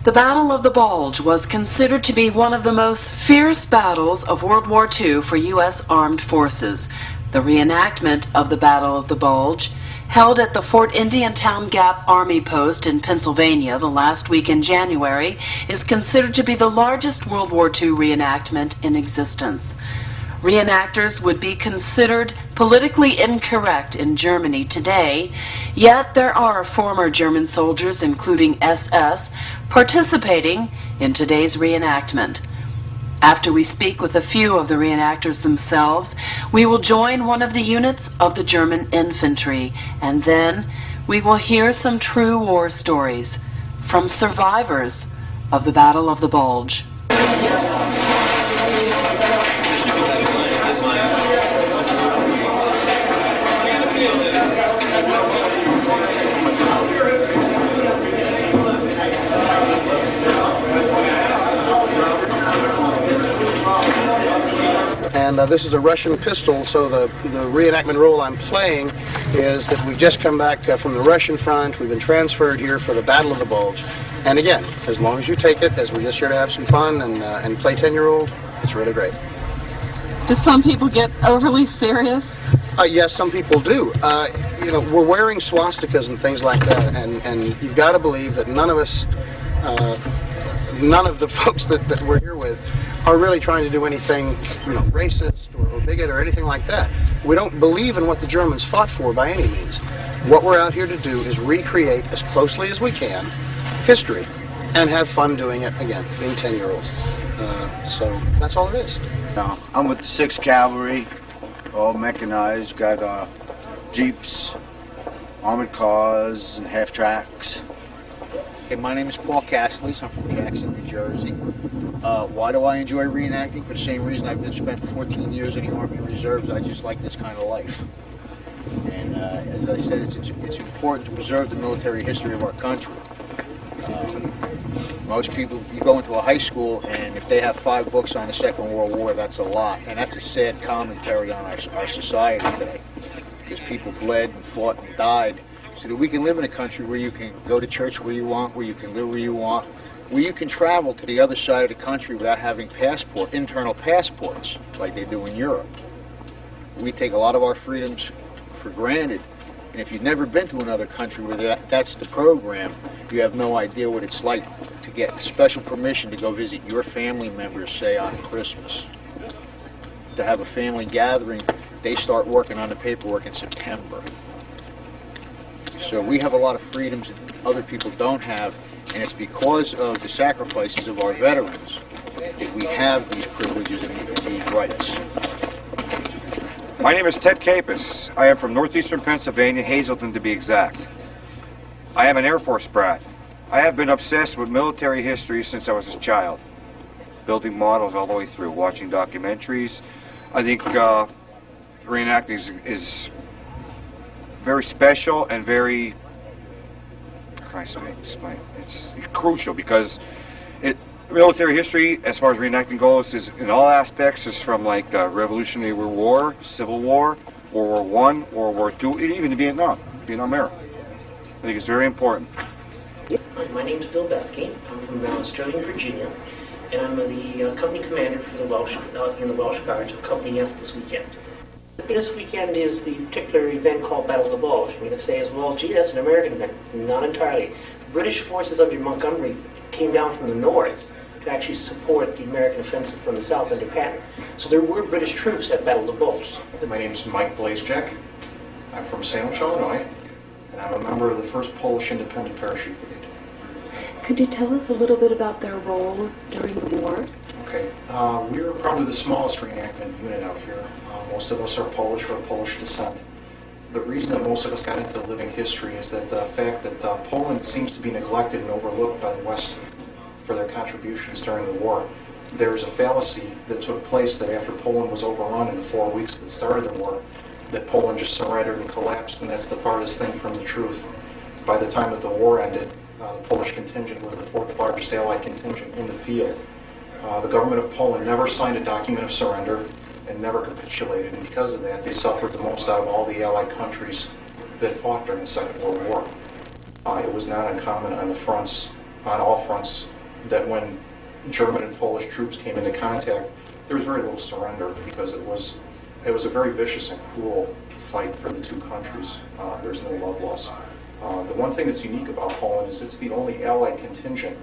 The Battle of the Bulge was considered to be one of the most fierce battles of World War II for U.S. Armed Forces. The reenactment of the Battle of the Bulge, held at the Fort Indiantown Gap Army Post in Pennsylvania the last week in January, is considered to be the largest World War II reenactment in existence. Reenactors would be considered politically incorrect in Germany today, yet there are former German soldiers, including SS, participating in today's reenactment. After we speak with a few of the reenactors themselves, we will join one of the units of the German infantry, and then we will hear some true war stories from survivors of the Battle of the Bulge. And this is a Russian pistol, so the reenactment role I'm playing is that we've just come back from the Russian front. We've been transferred here for the Battle of the Bulge. And again, as long as you take it, as we're just here to have some fun and play 10-year-old, it's really great. Do some people get overly serious? Yes, some people do. You know, we're wearing swastikas and things like that, and you've got to believe that none of us, none of the folks that we're here with are really trying to do anything, you know, racist or bigot or anything like that. We don't believe in what the Germans fought for by any means. What we're out here to do is recreate as closely as we can history and have fun doing it, again, being 10-year-olds. So that's all it is. I'm with the 6th Cavalry, all mechanized, got Jeeps, armored cars, and half-tracks. Okay, my name is Paul Castley. I'm from Jackson, New Jersey. Why do I enjoy reenacting? For the same reason I've been spent 14 years in the Army Reserves. I just like this kind of life. And as I said, it's important to preserve the military history of our country. Most people, you go into a high school, and if they have 5 books on the Second World War, that's a lot. And that's a sad commentary on our society today. Because people bled and fought and died so that we can live in a country where you can go to church where you want, where you can live where you want, where you can travel to the other side of the country without having internal passports like they do in Europe. We take a lot of our freedoms for granted, and if you've never been to another country where that's the program, you have no idea what it's like to get special permission to go visit your family members, say on Christmas. To have a family gathering, they start working on the paperwork in September. So we have a lot of freedoms that other people don't have, and it's because of the sacrifices of our veterans that we have these privileges and these rights. My name is Ted Capus. I am from northeastern Pennsylvania, Hazleton to be exact. I am an Air Force brat. I have been obsessed with military history since I was a child, building models all the way through, watching documentaries. I think reenacting is very special and very, it's crucial because military history, as far as reenacting goes, is in all aspects, is from like Revolutionary War, Civil War, World War I, World War II, even Vietnam era. I think it's very important. My name is Bill Bethke. I'm from Sterling, Virginia, and I'm the company commander for the Welsh in the Welsh Guards of Company F this weekend. This weekend is the particular event called Battle of the Bulge. I'm going to say as well, gee, that's an American event. Not entirely. British forces under Montgomery came down from the north to actually support the American offensive from the south under Patton. So there were British troops at Battle of the Bulge. My name's Mike Blazejek. I'm from Sandwich, Illinois, and I'm a member of the 1st Polish Independent Parachute Brigade. Could you tell us a little bit about their role during the war? Okay, we're probably the smallest reenactment unit out here. Most of us are Polish or of Polish descent. The reason that most of us got into living history is that the fact that Poland seems to be neglected and overlooked by the West for their contributions during the war. There's a fallacy that took place that after Poland was overrun in the 4 weeks that started the war, that Poland just surrendered and collapsed, and that's the farthest thing from the truth. By the time that the war ended, the Polish contingent was the 4th largest Allied contingent in the field. The government of Poland never signed a document of surrender and never capitulated, and because of that, they suffered the most out of all the Allied countries that fought during the Second World War. It was not uncommon on the fronts, on all fronts, that when German and Polish troops came into contact, there was very little surrender because it was a very vicious and cruel fight for the two countries. There's no love lost. The one thing that's unique about Poland is it's the only Allied contingent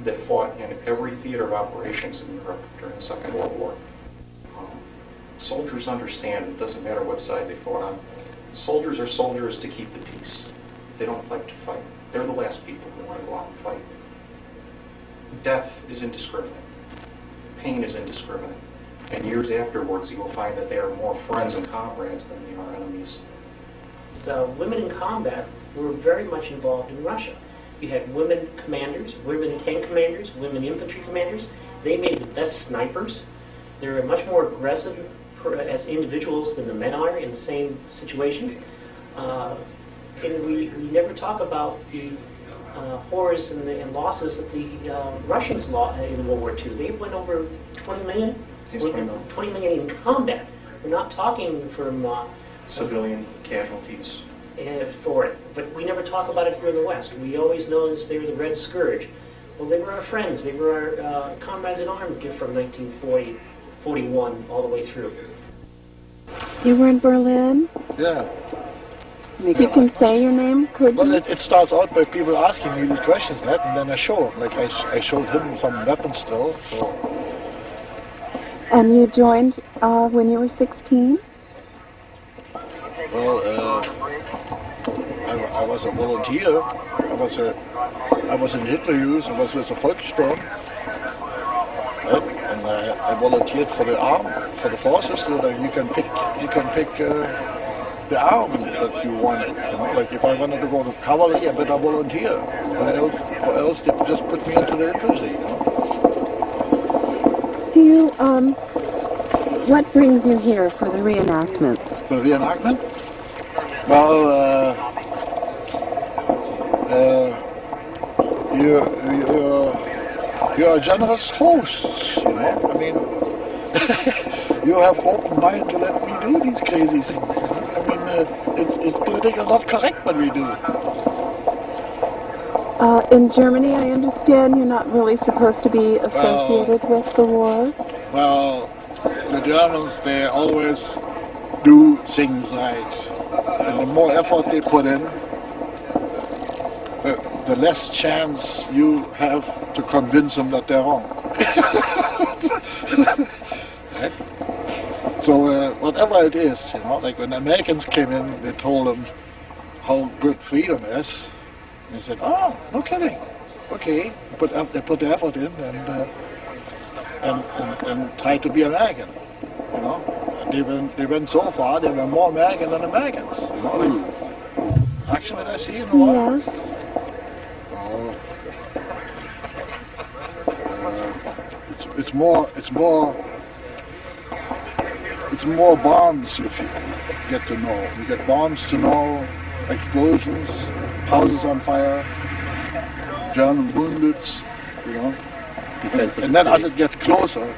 that fought in every theater of operations in Europe during the Second World War. Soldiers understand it doesn't matter what side they fought on. Soldiers are soldiers to keep the peace. They don't like to fight. They're the last people who want to go out and fight. Death is indiscriminate. Pain is indiscriminate. And years afterwards, you will find that they are more friends and comrades than they are enemies. So women in combat were very much involved in Russia. You had women commanders, women tank commanders, women infantry commanders. They made the best snipers. They were much more aggressive as individuals than the men are in the same situations. And we never talk about the horrors and losses that the Russians lost in World War II. They went over 20 million? Yes, 20 million. 20 million in combat. We're not talking from Civilian casualties. for it. But we never talk about it here in the West. We always know as they were the Red Scourge. Well, they were our friends. They were our comrades in arms from 1940, 41 all the way through. You were in Berlin? Yeah. You can say your name, could Well, you? it starts out by people asking me these questions, right? And then I show them. Like I showed him some weapons still. So. And you joined when you were 16? Well, I was a volunteer. I was in Hitler Youth. I was with the Volkssturm. Right? And I volunteered for the arm, for the forces, so that you can pick the arm that you wanted. You know? Like if I wanted to go to cavalry, I better volunteer. Or else they just put me into the infantry. You know? Do you, what brings you here for the reenactments? The reenactment? Well, you're generous hosts, you know. I mean, you have open mind to let me do these crazy things. You know? I mean, it's politically not correct what we do. In Germany, I understand you're not really supposed to be associated with the war. Well, the Germans, they always do things right. And the more effort they put in, the less chance you have to convince them that they're wrong. Right? So whatever it is, you know, like when the Americans came in, they told them how good freedom is. And they said, "Oh, no kidding. Okay." They put the effort in and tried to be American, you know. And they went so far, they were more American than Americans. You know, like, action that I see in the war. Yes. It's more bombs if you get to know. You get bombs to know, explosions, houses on fire, German wounded, you know. And then as it gets closer,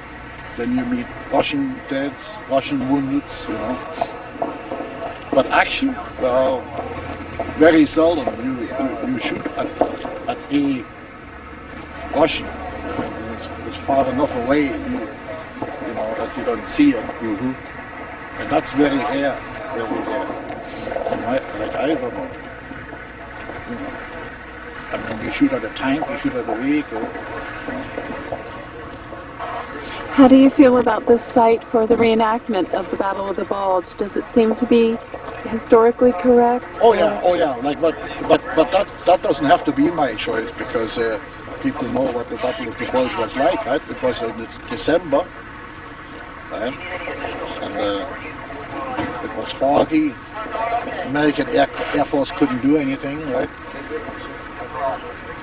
then you meet Russian deads, Russian wounded, you know. But action, well, very seldom you shoot at a Russian. It's far enough away, you know, that you don't see him. Mm-hmm. And that's very rare, very rare. And I don't know. You know. And when you shoot at a tank, you shoot at a vehicle. You know. How do you feel about this site for the reenactment of the Battle of the Bulge? Does it seem to be historically correct? Oh yeah. Like, but that doesn't have to be my choice because people know what the Battle of the Bulge was like, right? It was in December, right? And it was foggy. American Air Force couldn't do anything, right?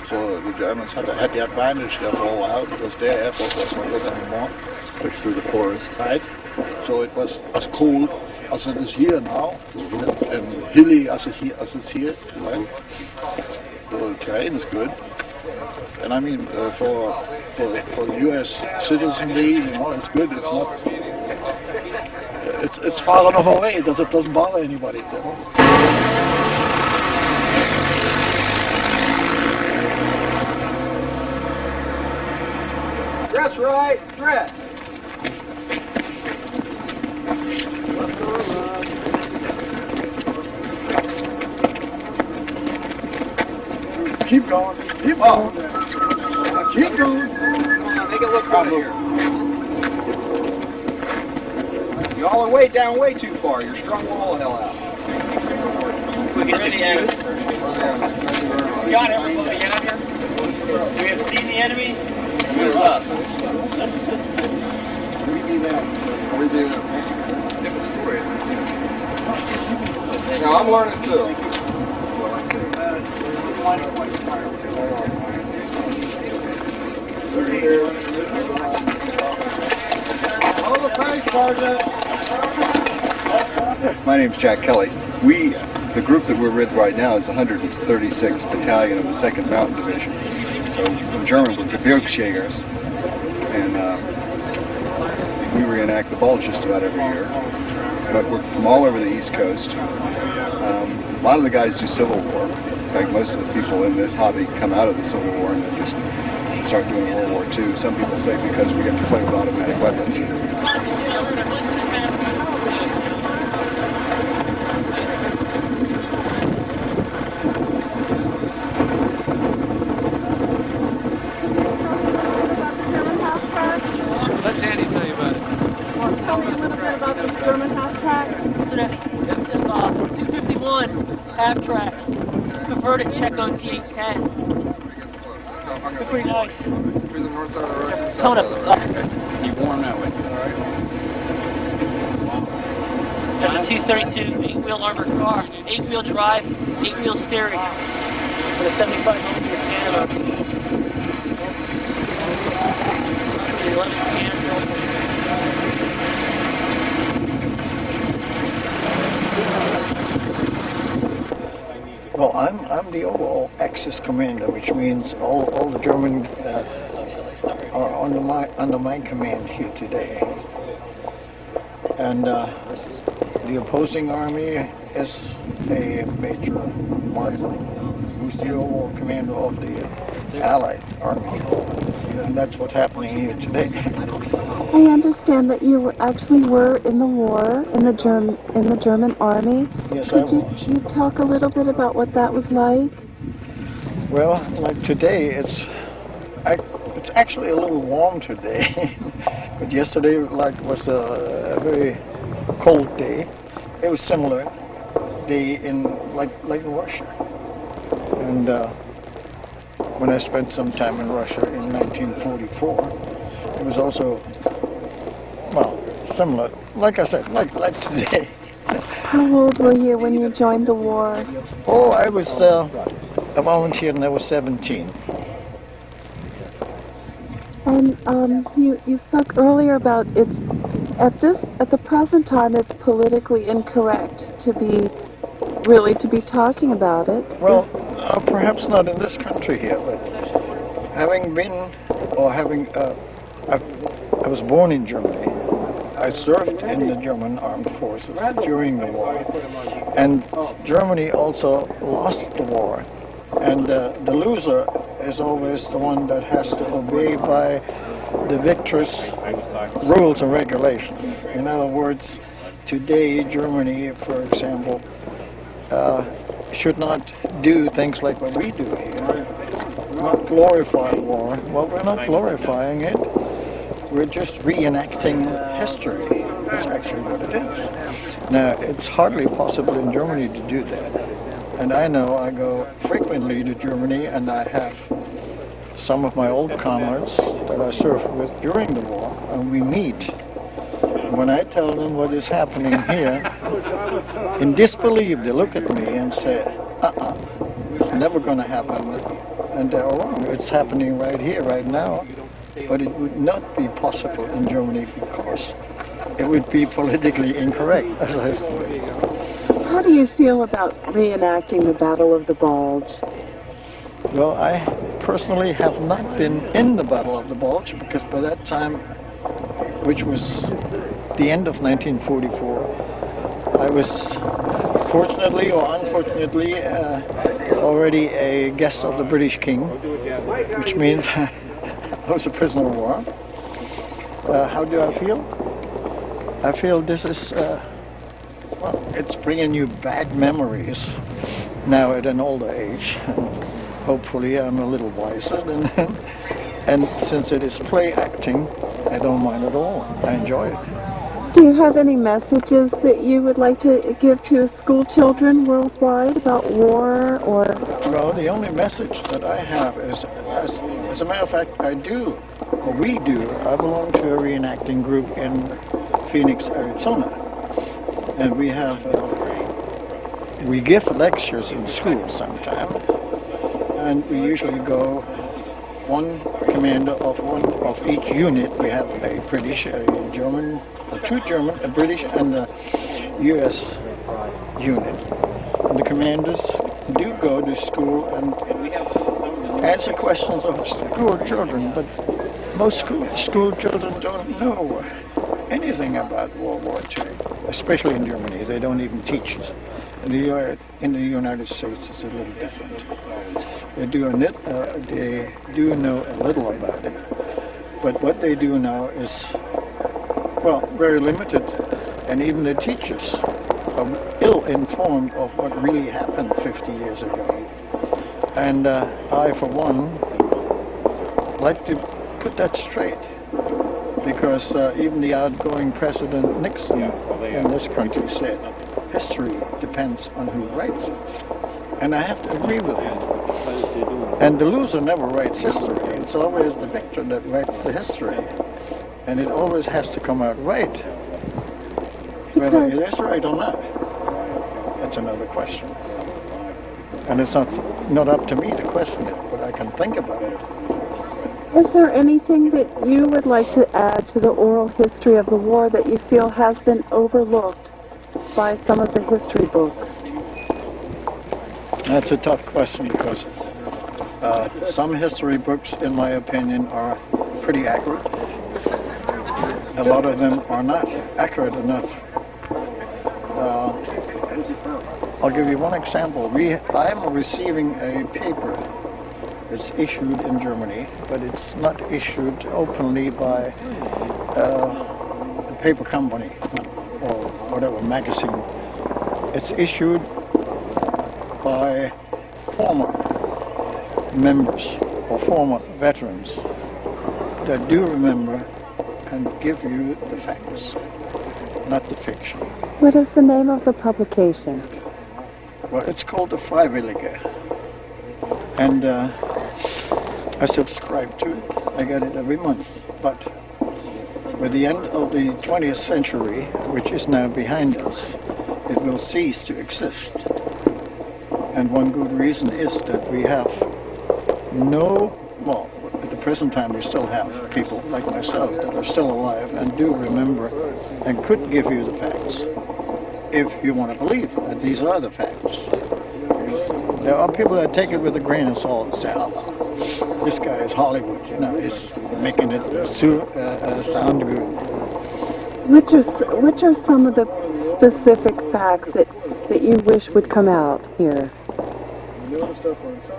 So the Germans had the advantage there for a while because their Air Force was not good anymore. Pushed through the forest. Right? So it was as cold as it is here now, and hilly as it's here, right? So the terrain is good. And I mean, for U.S. citizenry, you know, it's good. It's not. It's far enough away that it doesn't bother anybody. You know? right, press. Keep going. Keep going. Keep going. Make it look good here. Y'all are way down way too far. You're strung all the hell out. We get to the enemy. We got everybody out here. We have seen the enemy. Here's us. We be them. We be them. Now I'm learning too. My name's Jack Kelly. The group that we're with right now is the 136th Battalion of the 2nd Mountain Division. So in German we're Gebirgsjägers, and we reenact the Bulge just about every year. But we're from all over the East Coast. A lot of the guys do Civil War. In fact, most of the people in this hobby come out of the Civil War and then just start doing World War II. Some people say because we get to play with automatic weapons. Let Danny tell you about it. Tell me a little bit about the German half-track. Today, 251 half-track. Converted Checo T810. They're pretty nice. Coming up. Keep warm that way. That's a 232 8-wheel armored car. 8-wheel drive, 8-wheel steering. With a 75mm camera. 11 cans. Well, I'm the overall Axis commander, which means all the German are under my command here today. And the opposing army is a Major Martin, who's the overall commander of the Allied army. And that's what's happening here today. I understand that you actually were in the war in the German army. Yes, Could I was. you talk a little bit about what that was like? Well, like today, it's actually a little warm today. But yesterday, was a very cold day. It was similar day in in Russia. And when I spent some time in Russia in 1944, it was also, well, similar. Like I said, like today. How old were you when you joined the war? Oh, I was a volunteer and I was 17. And you spoke earlier about at the present time it's politically incorrect to be talking about it. Well, perhaps not in this country here, but having been, or having, I was born in Germany. I served in the German armed forces during the war, and Germany also lost the war. And the loser is always the one that has to obey by the victor's rules and regulations. In other words, today Germany, for example, should not do things like what we do here. Not glorify war. Well, we're not glorifying it. We're just reenacting history. That's actually what it is. Now, it's hardly possible in Germany to do that. And I know I go frequently to Germany, and I have some of my old comrades that I served with during the war, and we meet. When I tell them what is happening here, in disbelief, they look at me and say, it's never going to happen. And they're wrong. It's happening right here, right now. But it would not be possible in Germany because it would be politically incorrect, as I said. How do you feel about reenacting the Battle of the Bulge? Well, I personally have not been in the Battle of the Bulge because by that time, which was the end of 1944, I was fortunately or unfortunately already a guest of the British King, which means I was a prisoner of war. How do I feel? I feel this is, well, it's bringing you bad memories now at an older age. Hopefully I'm a little wiser than then. And since it is play acting, I don't mind at all. I enjoy it. Do you have any messages that you would like to give to school children worldwide about war or? Well, the only message that I have is, as a matter of fact, I do, or we do, I belong to a reenacting group in Phoenix, Arizona. And we have, we give lectures in school sometime. And we usually go one commander of each unit. We have a British, a German, two German, a British, and a U.S. unit. And the commanders do go to school and answer questions of school children, but most school children don't know anything about World War II, especially in Germany. They don't even teach it. In the United States, it's a little different. They do know a little about it, but what they do now is, well, very limited, and even the teachers are ill-informed of what really happened 50 years ago. And I, for one, like to put that straight, because even the outgoing President Nixon in this country said, history depends on who writes it. And I have to agree with him. And the loser never writes history. It's always the victor that writes the history. And it always has to come out right. Whether it is right or not, that's another question. And it's not up to me to question it, but I can think about it. Is there anything that you would like to add to the oral history of the war that you feel has been overlooked by some of the history books? That's a tough question because some history books, in my opinion, are pretty accurate. A lot of them are not accurate enough. I'll give you one example. I am receiving a paper. It's issued in Germany, but it's not issued openly by a paper company or whatever, magazine. It's issued by former members or former veterans that do remember and give you the facts, not the fiction. What is the name of the publication? Well, it's called the Freiwillige. And I subscribe to it. I get it every month. But with the end of the 20th century, which is now behind us, it will cease to exist. And one good reason is that we have well, at the present time we still have people like myself that are still alive and do remember and could give you the facts if you want to believe that these are the facts. There are people that take it with a grain of salt and say, oh, well, this guy is Hollywood, you know, he's making it sound good. Which are some of the specific facts that you wish would come out here?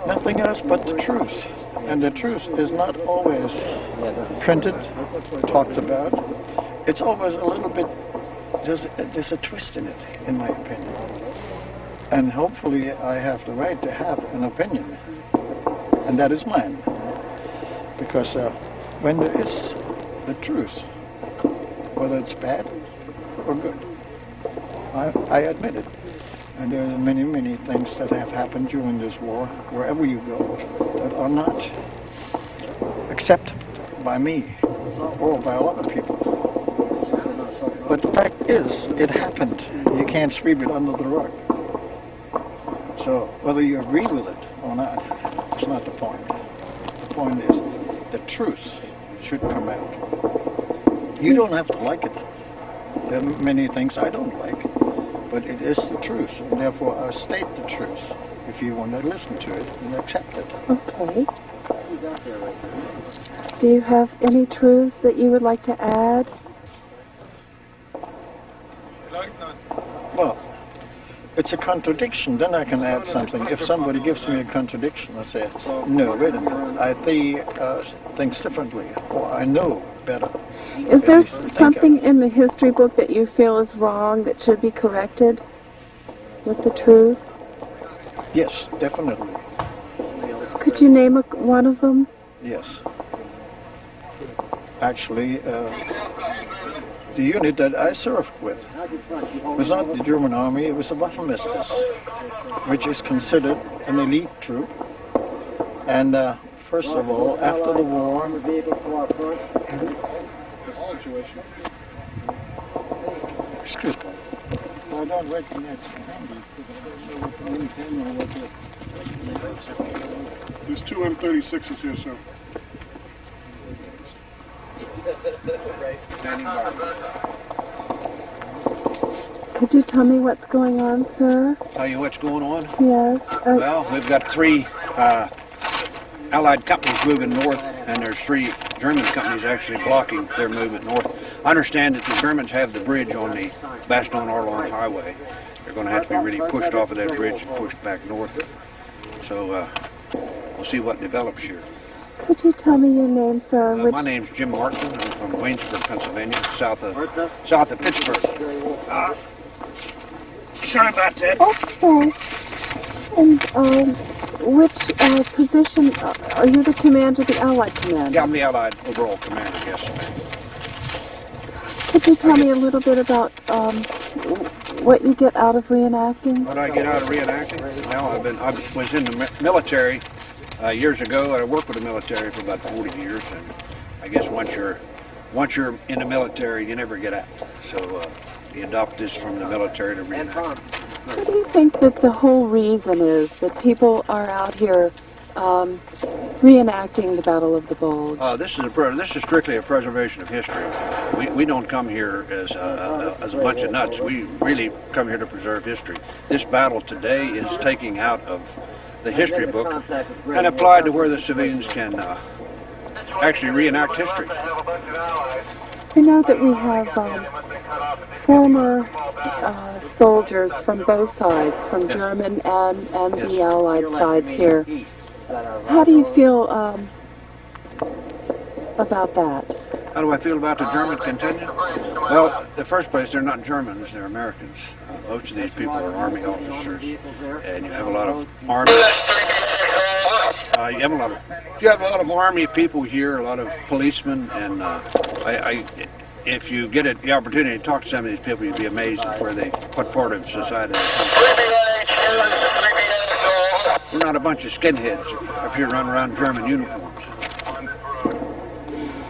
Nothing else but the truth. And the truth is not always printed, talked about. It's always a little bit, there's a twist in it, in my opinion. And hopefully I have the right to have an opinion. And that is mine. Because when there is the truth, whether it's bad or good, I admit it. And there are many, many things that have happened during this war, wherever you go, that are not accepted by me or by a lot of people. But the fact is, it happened. You can't sweep it under the rug. So whether you agree with it or not, it's not the point. The point is, the truth should come out. You don't have to like it. There are many things I don't like. But it is the truth, and therefore I state the truth if you want to listen to it and accept it. Okay. Do you have any truths that you would like to add? Well, it's a contradiction, then I can add something. If somebody gives me a contradiction, I say, no, wait a minute, I see things differently, or I know better. Is there something in the history book that you feel is wrong that should be corrected with the truth? Yes, definitely. Could you name one of them? Yes. Actually, the unit that I served with was not the German army, it was the Waffenmeisters, which is considered an elite troop. And first of all, after the war, excuse me. I don't recognize the There's two M36s here, sir. Could you tell me what's going on, sir? Tell you what's going on? Yes. Well, we've got 3 Allied companies moving north, and there's 3 German companies actually blocking their movement north. I understand that the Germans have the bridge on the Bastogne-Arlon highway. They're going to have to be really pushed off of that bridge and pushed back north. So we'll see what develops here. Could you tell me your name, sir? My name's Jim Martin. I'm from Waynesburg, Pennsylvania, south of Pittsburgh. Sorry about that. Oh, sorry. And which position, are you the commander, the Allied commander? Yeah, I'm the Allied overall commander, yes. Could you tell me a little bit about what you get out of reenacting? What I get out of reenacting? Well, I was in the military years ago. I worked with the military for about 40 years, and I guess once you're in the military, you never get out. So you adopt this from the military to reenact. What do you think that the whole reason is that people are out here reenacting the Battle of the Bulge? This is strictly a preservation of history. We don't come here as a bunch of nuts. We really come here to preserve history. This battle today is taking out of the history book and applied to where the civilians can actually reenact history. We know that we have former soldiers from both sides, from German and the Allied sides here. How do you feel about that? How do I feel about the German contingent? Well, in the first place, they're not Germans, they're Americans. Most of these people are Army officers, and you have a lot of Army. You have a lot of Army people here, a lot of policemen, and if you get the opportunity to talk to some of these people, you'd be amazed at what part of society they come from. We're not a bunch of skinheads up here running around in German uniforms.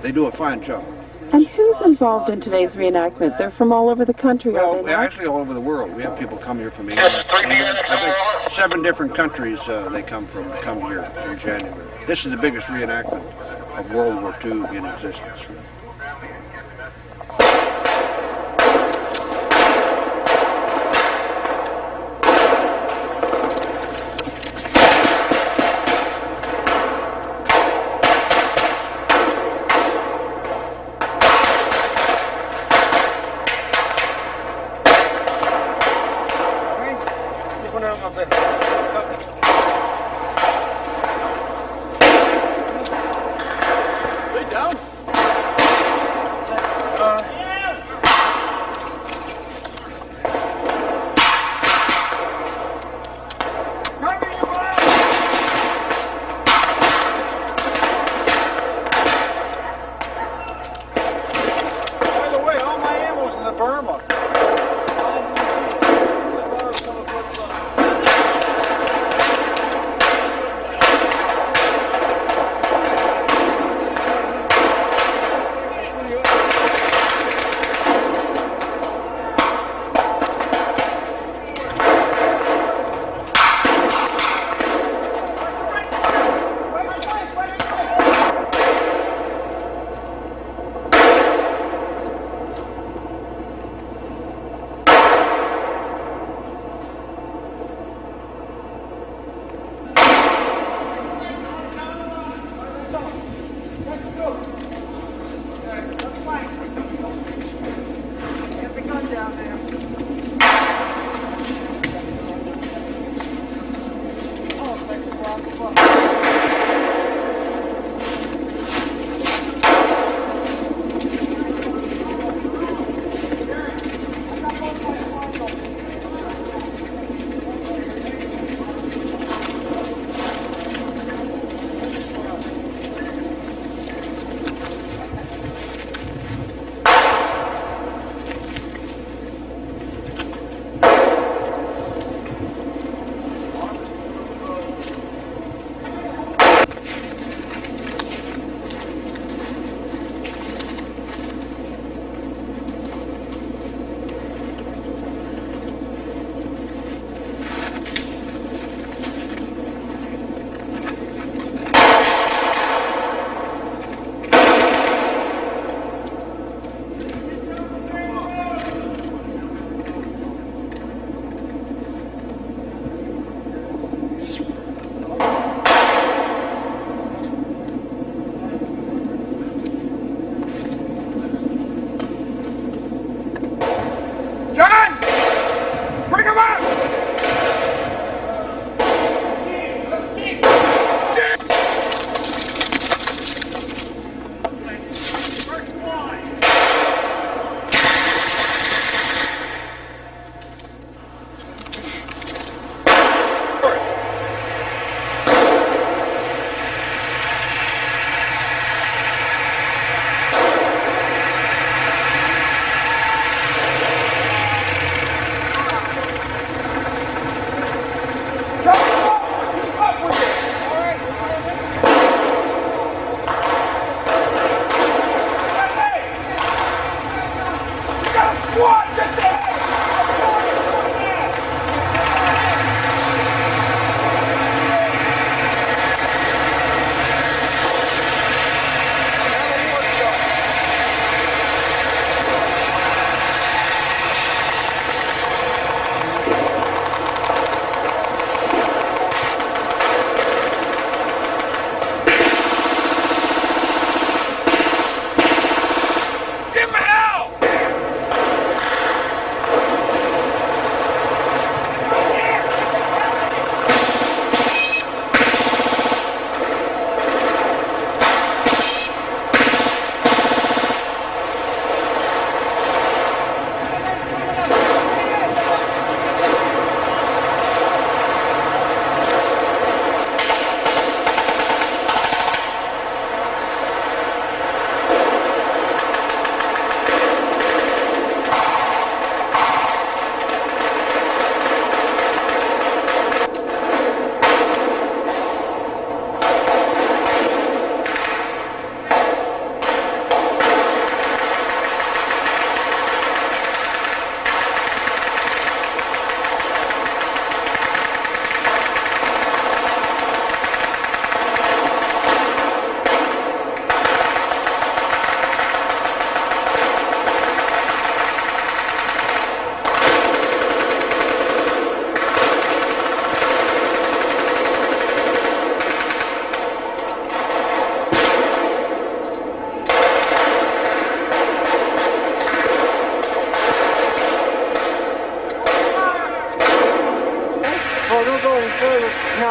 They do a fine job. And who's involved in today's reenactment? They're from all over the country, are they not? Actually all over the world. We have people come here from England. I think 7 different countries they come here in January. This is the biggest reenactment of World War II in existence.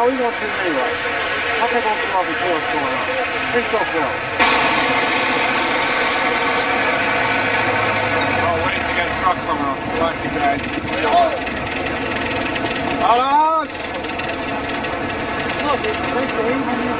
No, we won't do it anyway. I'll take off the off and see what's going on. Please go, Phil. Oh, wait, we got a truck coming up. Watch you guys. Carlos! Look, it's great to leave on you.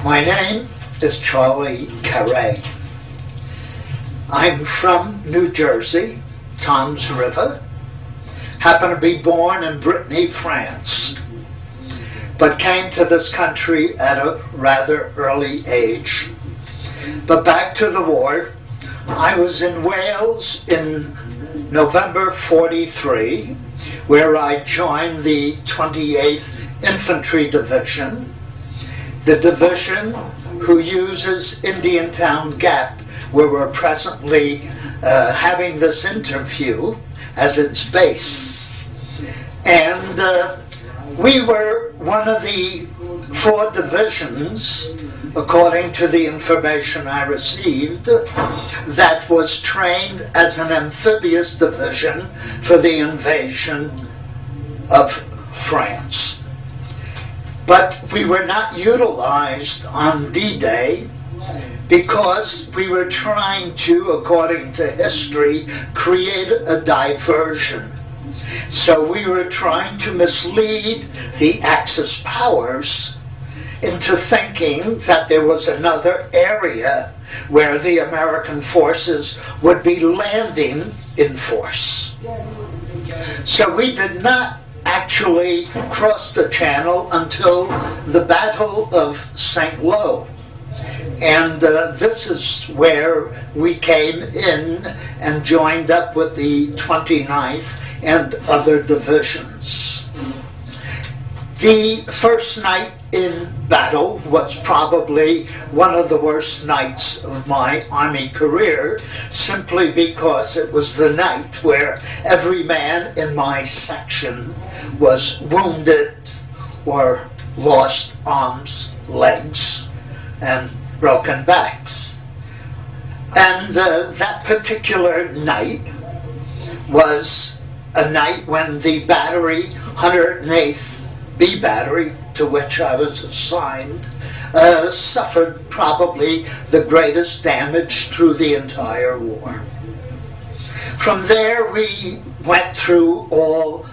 My name is Charlie Carre. I'm from New Jersey, Toms River. Happen to be born in Brittany, France, but came to this country at a rather early age. But back to the war. I was in Wales in November '43, where I joined the 28th Infantry Division, the division who uses Indiantown Gap, where we're presently having this interview, as its base. And we were one of the 4 divisions, according to the information I received, that was trained as an amphibious division for the invasion of France. But we were not utilized on D-Day because we were trying to, according to history, create a diversion. So we were trying to mislead the Axis powers into thinking that there was another area where the American forces would be landing in force. So we did not actually crossed the channel until the Battle of St. Lo. And this is where we came in and joined up with the 29th and other divisions. The first night in battle was probably one of the worst nights of my Army career, simply because it was the night where every man in my section was wounded or lost arms, legs, and broken backs. And that particular night was a night when the battery, 108th B Battery, to which I was assigned, suffered probably the greatest damage through the entire war. From there we went through all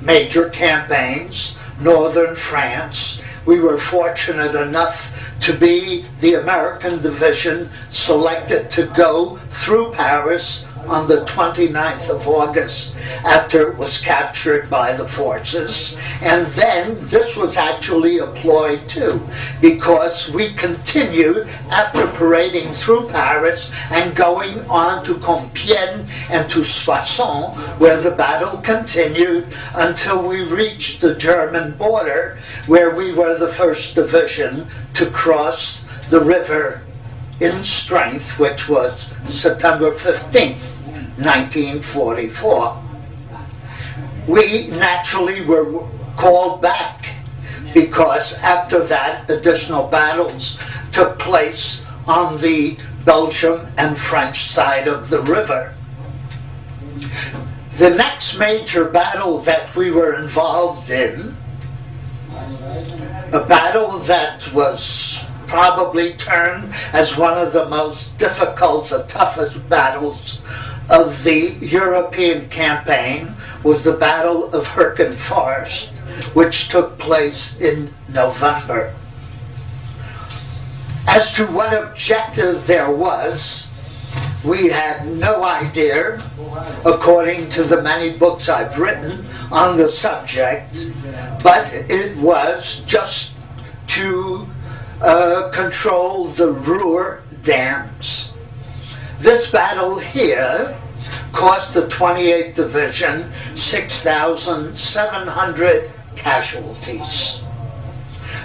major campaigns, northern France. We were fortunate enough to be the American division selected to go through Paris on the 29th of August after it was captured by the forces. And then this was actually a ploy too, because we continued after parading through Paris and going on to Compiègne and to Soissons, where the battle continued until we reached the German border, where we were the first division to cross the river in strength, which was September 15th, 1944. We naturally were called back because after that additional battles took place on the Belgium and French side of the river. The next major battle that we were involved in, a battle that was probably termed as one of the most difficult, the toughest battles of the European campaign, was the Battle of Hürtgen Forest, which took place in November. As to what objective there was, we had no idea, according to the many books I've written on the subject, but it was just to control the Ruhr dams. This battle here cost the 28th Division 6,700 casualties.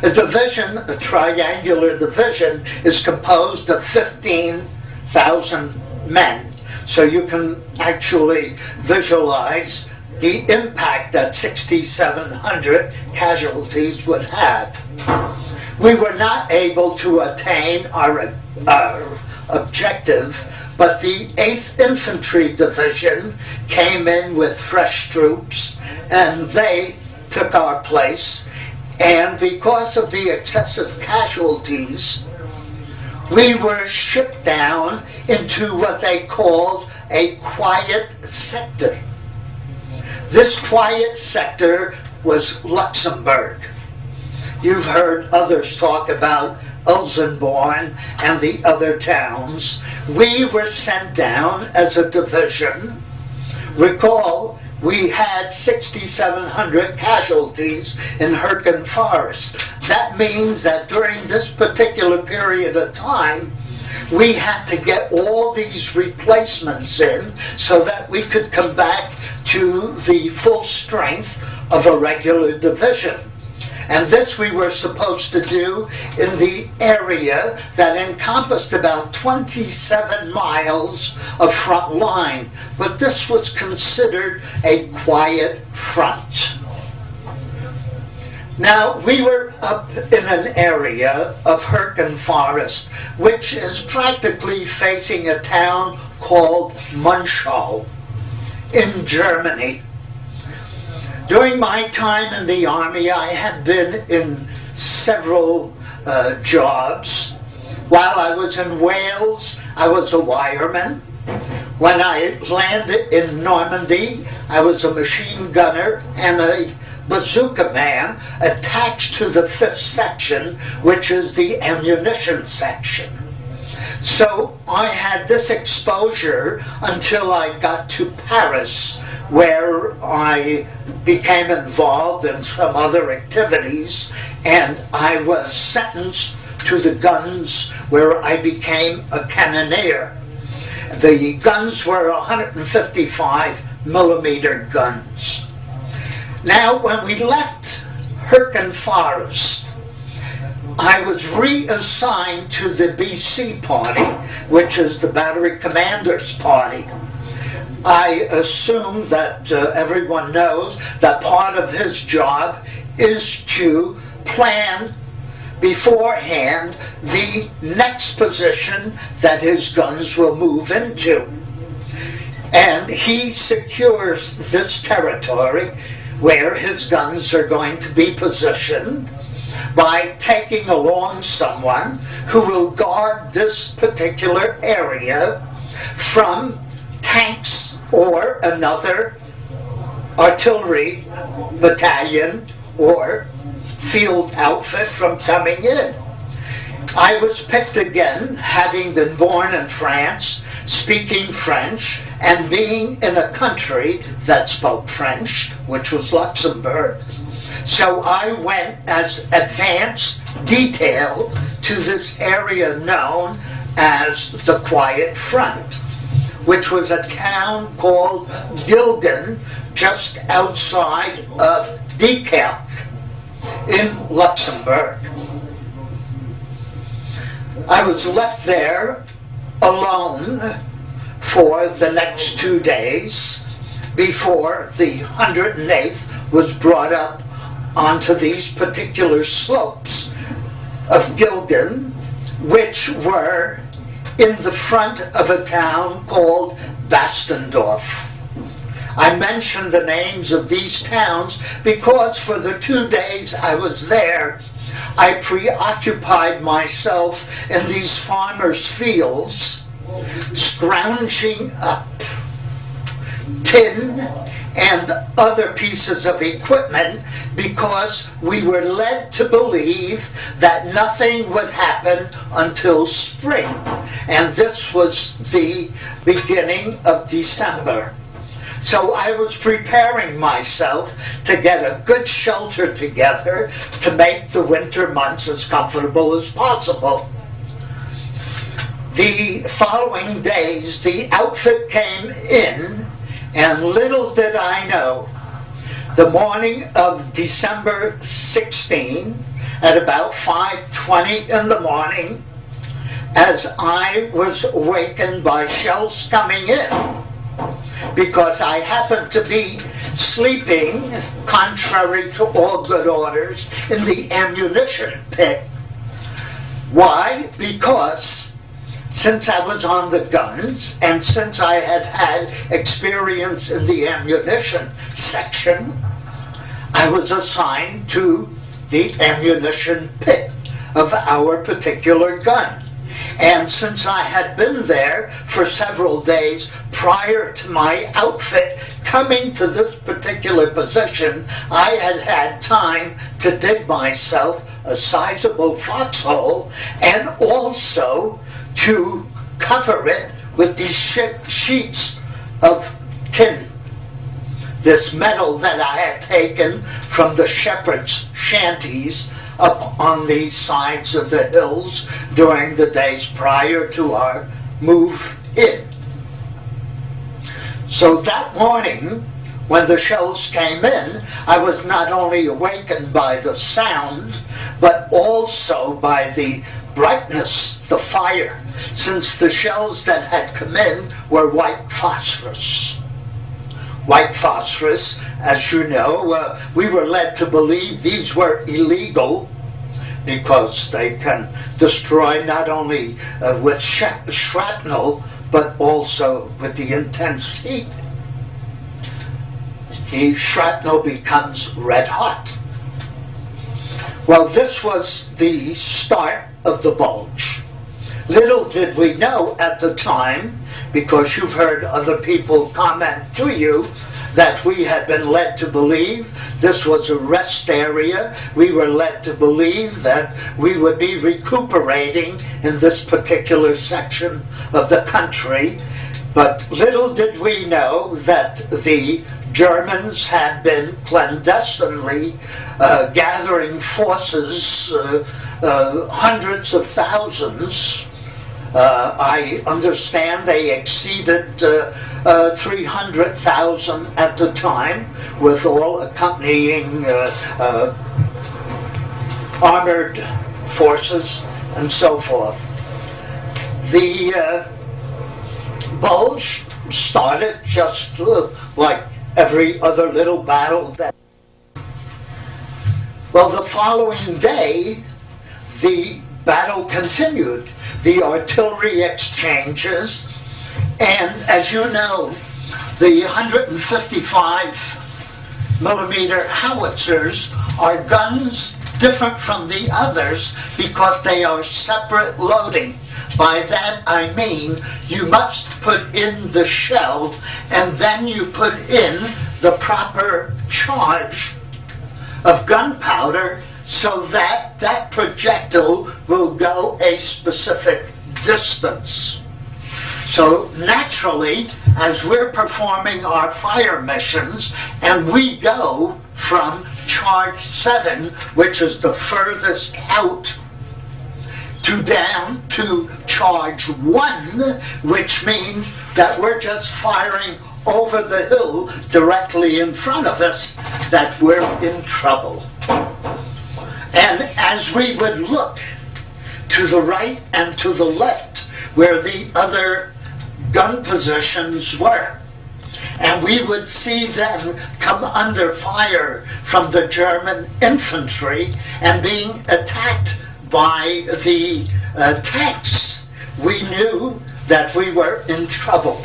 A division, a triangular division, is composed of 15,000 men. So you can actually visualize the impact that 6,700 casualties would have. We were not able to attain our objective, but the 8th Infantry Division came in with fresh troops, and they took our place. And because of the excessive casualties, we were shipped down into what they called a quiet sector. This quiet sector was Luxembourg. You've heard others talk about Elsenborn and the other towns. We were sent down as a division. Recall, we had 6,700 casualties in Hürtgen Forest. That means that during this particular period of time, we had to get all these replacements in so that we could come back to the full strength of a regular division. And this we were supposed to do in the area that encompassed about 27 miles of front line. But this was considered a quiet front. Now, we were up in an area of Hürtgen Forest, which is practically facing a town called Munchau in Germany. During my time in the Army, I had been in several jobs. While I was in Wales, I was a wireman. When I landed in Normandy, I was a machine gunner and a bazooka man attached to the 5th section, which is the ammunition section. So I had this exposure until I got to Paris, where I became involved in some other activities, and I was sentenced to the guns where I became a cannoneer. The guns were 155 millimeter guns. Now, when we left Hürtgen Forest, I was reassigned to the BC party, which is the Battery Commander's Party. I assume that everyone knows that part of his job is to plan beforehand the next position that his guns will move into. And he secures this territory where his guns are going to be positioned by taking along someone who will guard this particular area from tanks or another artillery battalion or field outfit from coming in. I was picked again, having been born in France, speaking French, and being in a country that spoke French, which was Luxembourg. So I went as advanced detail to this area known as the Quiet Front, which was a town called Gilgen, just outside of Diekerk in Luxembourg. I was left there alone for the next 2 days before the 108th was brought up onto these particular slopes of Gilgen, which were in the front of a town called Bastendorf. I mention the names of these towns because for the 2 days I was there, I preoccupied myself in these farmers' fields, scrounging up tin and other pieces of equipment because we were led to believe that nothing would happen until spring. And this was the beginning of December. So I was preparing myself to get a good shelter together to make the winter months as comfortable as possible. The following days, the outfit came in, and little did I know, the morning of December 16, at about 5:20 in the morning, as I was awakened by shells coming in, because I happened to be sleeping, contrary to all good orders, in the ammunition pit. Why? Because since I was on the guns, and since I had had experience in the ammunition section, I was assigned to the ammunition pit of our particular gun. And since I had been there for several days prior to my outfit coming to this particular position, I had had time to dig myself a sizable foxhole and also to cover it with these sheets of tin. This metal that I had taken from the shepherd's shanties up on the sides of the hills during the days prior to our move in. So that morning, when the shells came in, I was not only awakened by the sound, but also by the brightness, the fire, since the shells that had come in were white phosphorus. White phosphorus, as you know, we were led to believe these were illegal because they can destroy not only with shrapnel, but also with the intense heat. The shrapnel becomes red hot. Well, this was the start of the Bulge. Little did we know at the time, because you've heard other people comment to you, that we had been led to believe this was a rest area. We were led to believe that we would be recuperating in this particular section of the country. But little did we know that the Germans had been clandestinely gathering forces, hundreds of thousands. I understand they exceeded 300,000 at the time, with all accompanying armored forces and so forth. The Bulge started just like every other little battle. Well, the following day, the battle continued. The artillery exchanges, and as you know, the 155 millimeter howitzers are guns different from the others because they are separate loading. By that I mean you must put in the shell and then you put in the proper charge of gunpowder so that that projectile will go a specific distance. So naturally, as we're performing our fire missions, and we go from charge 7, which is the furthest out, to down to charge 1, which means that we're just firing over the hill directly in front of us, that we're in trouble. And as we would look to the right and to the left where the other gun positions were, and we would see them come under fire from the German infantry and being attacked by the tanks, we knew that we were in trouble.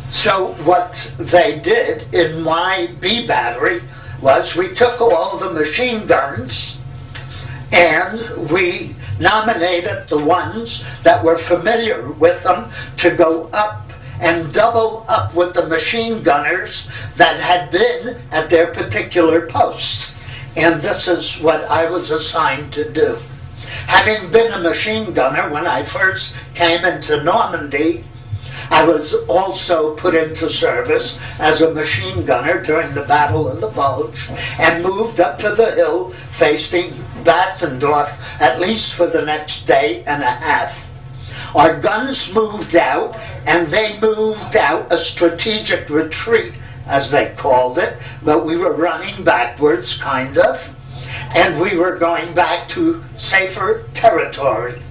So what they did in my B battery was we took all the machine guns and we nominated the ones that were familiar with them to go up and double up with the machine gunners that had been at their particular posts. And this is what I was assigned to do. Having been a machine gunner when I first came into Normandy, I was also put into service as a machine gunner during the Battle of the Bulge and moved up to the hill facing Bastendorf at least for the next day and a half. Our guns moved out, and they moved out a strategic retreat, as they called it, but we were running backwards, kind of, and we were going back to safer territory.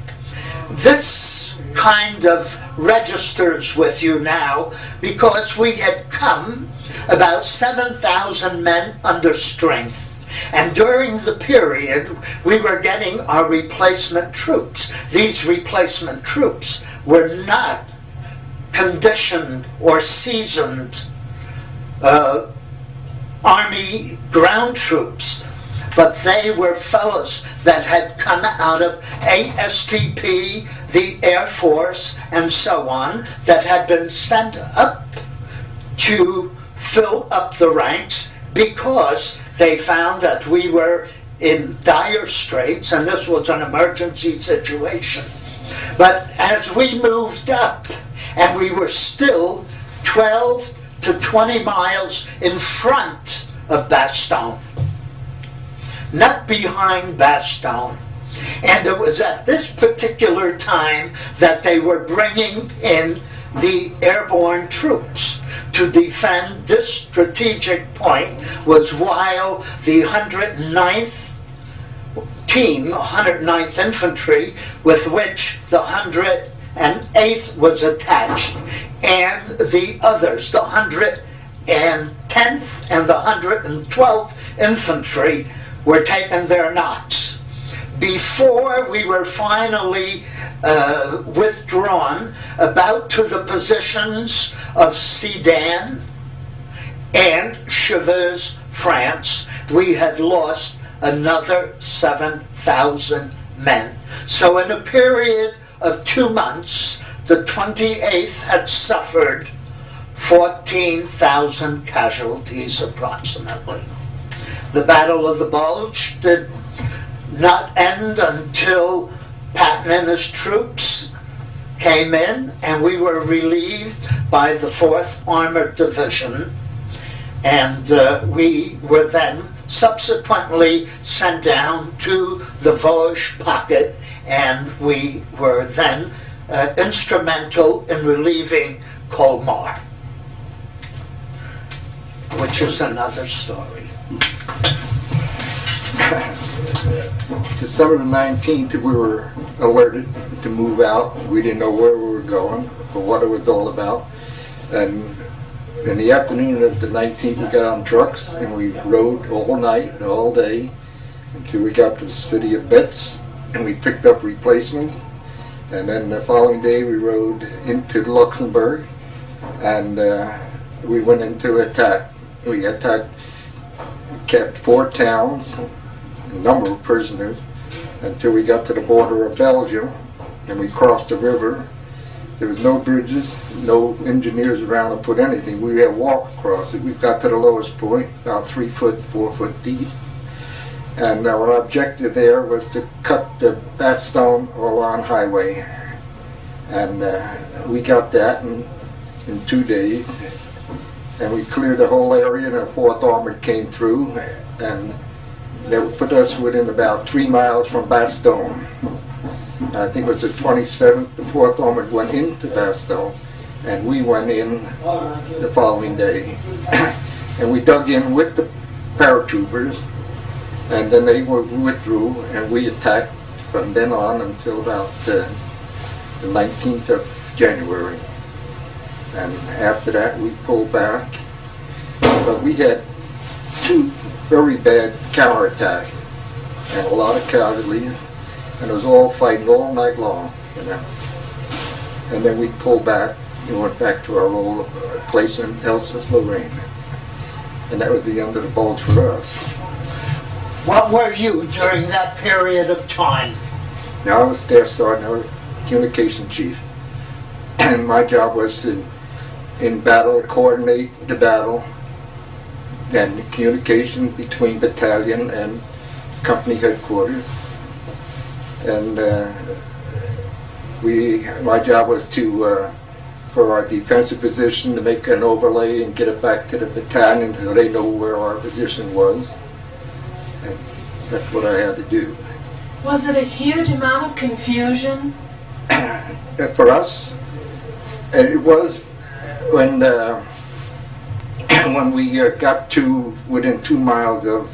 This kind of registers with you now because we had come about 7,000 men under strength. And during the period, we were getting our replacement troops. These replacement troops were not conditioned or seasoned Army ground troops, but they were fellows that had come out of ASTP, the Air Force, and so on, that had been sent up to fill up the ranks because they found that we were in dire straits, and this was an emergency situation. But as we moved up, and we were still 12 to 20 miles in front of Bastogne, not behind Bastogne. And it was at this particular time that they were bringing in the airborne troops to defend this strategic point, was while the 109th team, 109th Infantry, with which the 108th was attached, and the others, the 110th and the 112th Infantry, were taking their knots. Before we were finally withdrawn about to the positions of Sedan and Chevreuse, France, we had lost another 7,000 men. So in a period of 2 months, the 28th had suffered 14,000 casualties approximately. The Battle of the Bulge did not end until Patton and his troops came in, and we were relieved by the 4th Armored Division, and we were then subsequently sent down to the Vosges pocket, and we were then instrumental in relieving Colmar, which is another story. December the 19th, we were alerted to move out. We didn't know where we were going or what it was all about. And in the afternoon of the 19th, we got on trucks and we rode all night and all day until we got to the city of Metz, and we picked up replacements. And then the following day, we rode into Luxembourg, and we went into attack. We attacked, kept 4 towns, a number of prisoners, until we got to the border of Belgium, and we crossed the river. There was no bridges, no engineers around to put anything. We had to walk across it. We got to the lowest point, about 3 foot, 4 foot deep. And our objective there was to cut the Bastogne-Rouen highway. And we got that in 2 days. And we cleared the whole area, and the 4th Armored came through, and they put us within about 3 miles from Bastogne. I think it was the 27th, the 4th Armored went into Bastogne, and we went in the following day. And we dug in with the paratroopers, and then they withdrew, and we attacked from then on until about the 19th of January. And after that, we pulled back. But we had 2 very bad counterattacks and a lot of casualties, and it was all fighting all night long, you know. And then we pulled back and went back to our old place in Alsace-Lorraine. And that was the end of the Bulge for us. What were you during that period of time? Now I was Staff Sergeant, I was Communication Chief. And my job was to, in battle, coordinate the battle, and the communication between battalion and company headquarters. And my job was to, for our defensive position, to make an overlay and get it back to the battalion so they know where our position was. And that's what I had to do. Was it a huge amount of confusion for us, it was when when we got to within 2 miles of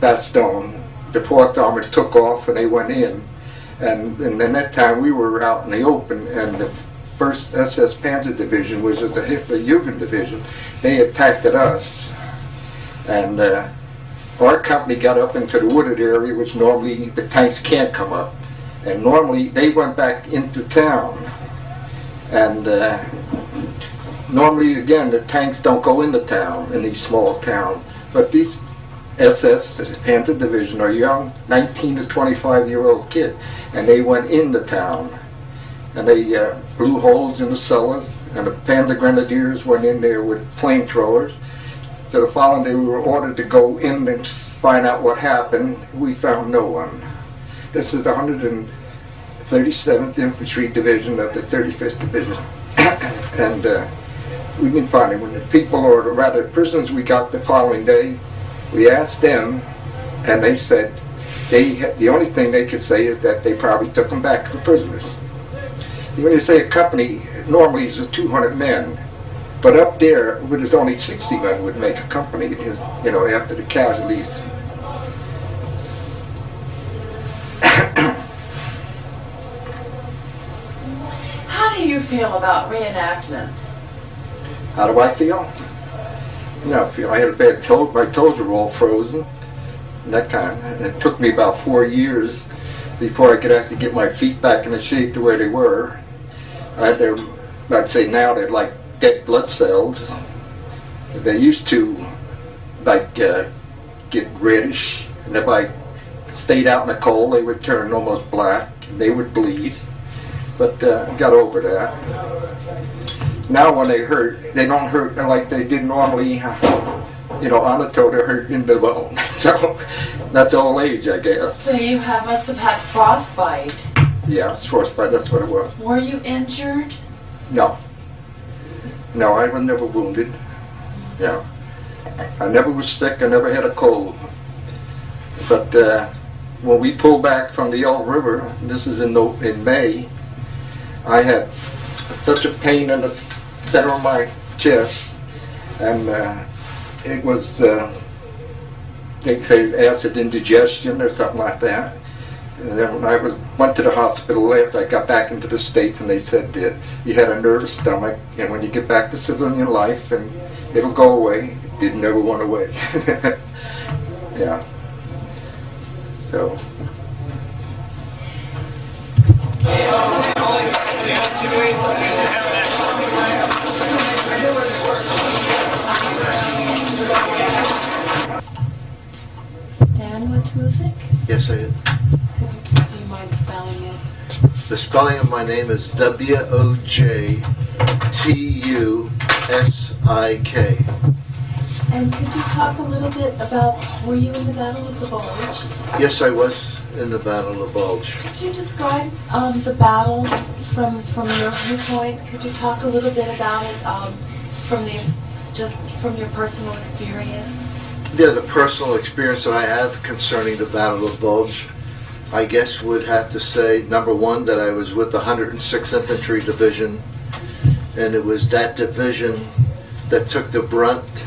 Bastogne, the 4th Army took off and they went in. And in that time we were out in the open, and the 1st SS Panzer Division, which was the Hitler Jugend Division, they attacked at us. And our company got up into the wooded area, which normally the tanks can't come up. And normally they went back into town. And normally, again, the tanks don't go into town in these small towns. But these SS Panzer Division are young, 19 to 25-year-old kids. And they went into town. And they blew holes in the cellars. And the Panzer Grenadiers went in there with flamethrowers. So the following day we were ordered to go in and find out what happened. We found no one. This is the 137th Infantry Division of the 35th Division. And we didn't find it. When the people, or rather prisoners we got the following day, we asked them, and they said the only thing they could say is that they probably took them back for prisoners. When you say a company, normally it's 200 men. But up there, where there's only 60 men would make a company, is, you know, after the casualties. How do you feel about reenactments? How do I feel? No, I feel I had a bad toe. My toes were all frozen. And that kind. And it took me about 4 years before I could actually get my feet back in the shape to where they were. I'd say now they're like dead blood cells. They used to like get reddish, and if I stayed out in the cold they would turn almost black and they would bleed, but got over that. Now when they hurt, they don't hurt like they did normally, you know, on the toe. They hurt in the bone. So that's old age, I guess. So you must have had frostbite. Yeah, it's frostbite, that's what it was. Were you injured? No. No, I was never wounded. Yeah. I never was sick, I never had a cold. But when we pulled back from the Elbe River, this is in May, I had such a pain in the center of my chest, and it was, they say acid indigestion or something like that. And then when I went to the hospital after I got back into the States, and they said you had a nervous stomach, and when you get back to civilian life, and it'll go away. It didn't never went away. Yeah. So. Stan Watuzik? Yes, I did. Do you mind spelling it? The spelling of my name is W-O-J-T-U-S-I-K. And could you talk a little bit about, were you in the Battle of the Bulge? Yes, I was in the Battle of Bulge. Could you describe the battle from your viewpoint? Could you talk a little bit about it just from your personal experience? Yeah, the personal experience that I have concerning the Battle of Bulge, I guess would have to say, number one, that I was with the 106th Infantry Division, and it was that division that took the brunt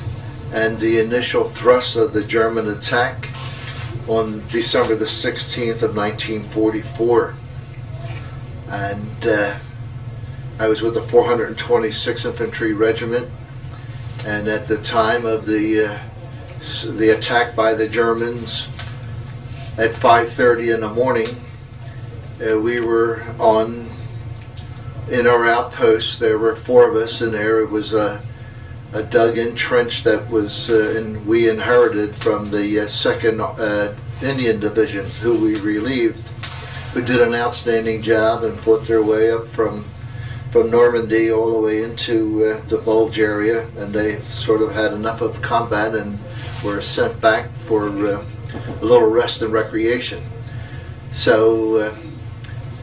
and the initial thrust of the German attack on December the 16th of 1944. And I was with the 426th Infantry Regiment, and at the time of the attack by the Germans at 5:30 in the morning, we were in our outpost. There were 4 of us in there. It was a dug-in trench that was we inherited from the 2nd Indian Division, who we relieved, who did an outstanding job and fought their way up from Normandy all the way into the Bulge area, and they sort of had enough of combat and were sent back for a little rest and recreation. So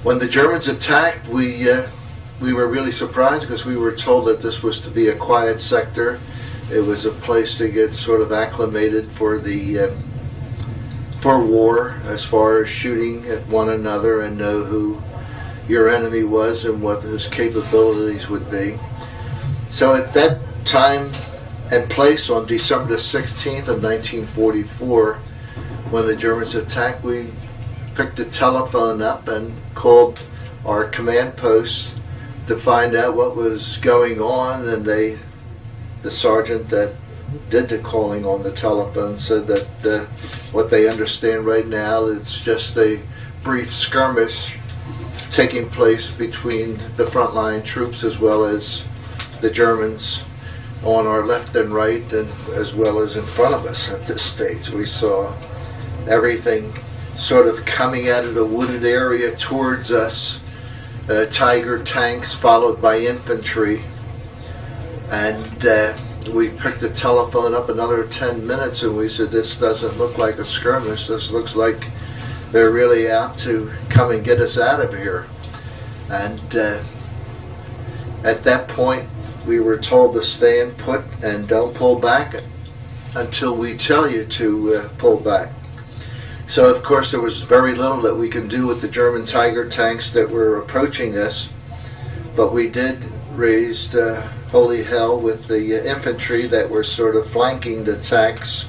when the Germans attacked, we were really surprised, because we were told that this was to be a quiet sector. It was a place to get sort of acclimated for war, as far as shooting at one another and know who your enemy was and what his capabilities would be. So at that time and place on December the 16th of 1944, when the Germans attacked, we picked the telephone up and called our command post to find out what was going on, and the sergeant that did the calling on the telephone said that what they understand right now, it's just a brief skirmish taking place between the frontline troops as well as the Germans on our left and right, and as well as in front of us. At this stage we saw everything sort of coming out of the wooded area towards us, Tiger tanks followed by infantry, and we picked the telephone up another 10 minutes and we said, this doesn't look like a skirmish, this looks like they're really out to come and get us out of here. And at that point we were told to stand put and don't pull back until we tell you to pull back. So of course there was very little that we could do with the German Tiger tanks that were approaching us, but we did raise holy hell with the infantry that were sort of flanking the tanks,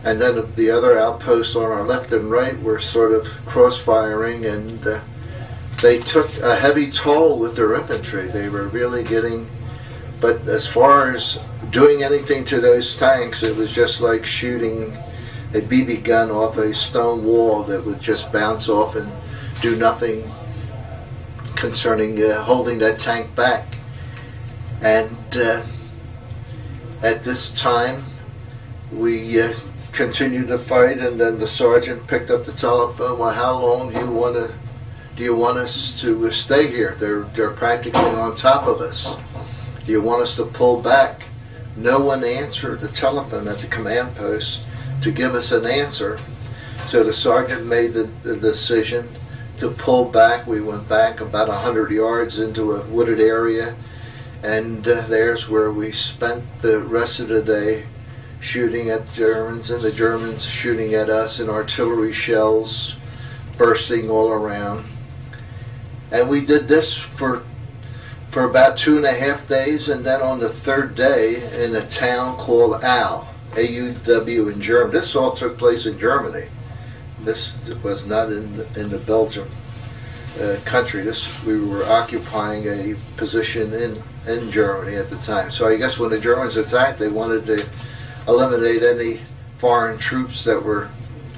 and then the other outposts on our left and right were sort of cross-firing, and they took a heavy toll with their infantry. They were really getting, but as far as doing anything to those tanks, it was just like shooting a BB gun off a stone wall that would just bounce off and do nothing concerning holding that tank back. And at this time we continued to fight, and then the sergeant picked up the telephone. Well, how long do you want us to stay here? They're practically on top of us. Do you want us to pull back? No one answered the telephone at the command post to give us an answer. So the sergeant made the decision to pull back. We went back about 100 yards into a wooded area, and there's where we spent the rest of the day shooting at the Germans, and the Germans shooting at us, and artillery shells bursting all around. And we did this for about 2.5 days, and then on the third day in a town called A-U-W in Germany. This all took place in Germany. This was not in the Belgium country. We were occupying a position in Germany at the time. So I guess when the Germans attacked, they wanted to eliminate any foreign troops that were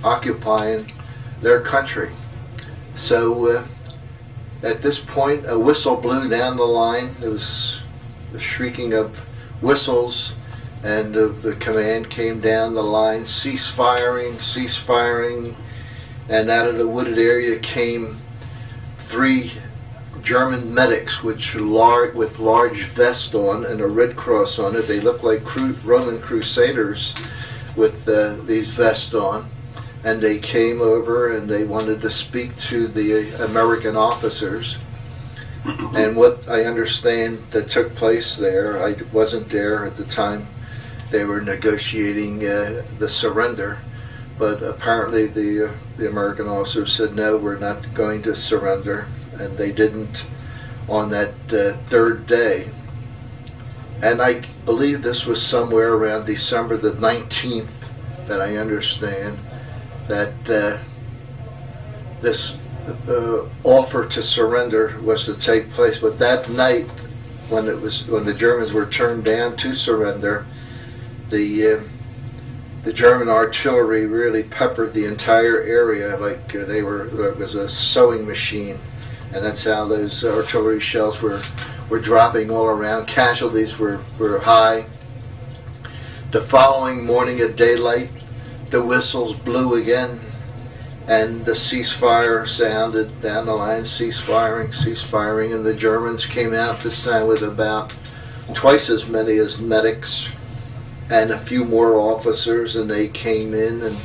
occupying their country. So at this point, a whistle blew down the line. It was the shrieking of whistles, and the command came down the line, cease firing, cease firing, and out of the wooded area came 3 German medics with large vests on and a red cross on it. They looked like Roman crusaders with these vests on, and they came over and they wanted to speak to the American officers. And what I understand that took place there, I wasn't there at the time, they were negotiating the surrender, but apparently the American officers said, no, we're not going to surrender, and they didn't on that third day. And I believe this was somewhere around December the 19th that I understand that this offer to surrender was to take place. But that night, when the Germans were turned down to surrender, the German artillery really peppered the entire area like it was a sewing machine, and that's how those artillery shells were dropping all around. Casualties were high. The following morning at daylight, the whistles blew again, and the ceasefire sounded down the line, cease firing, and the Germans came out this time with about twice as many as medics and a few more officers, and they came in and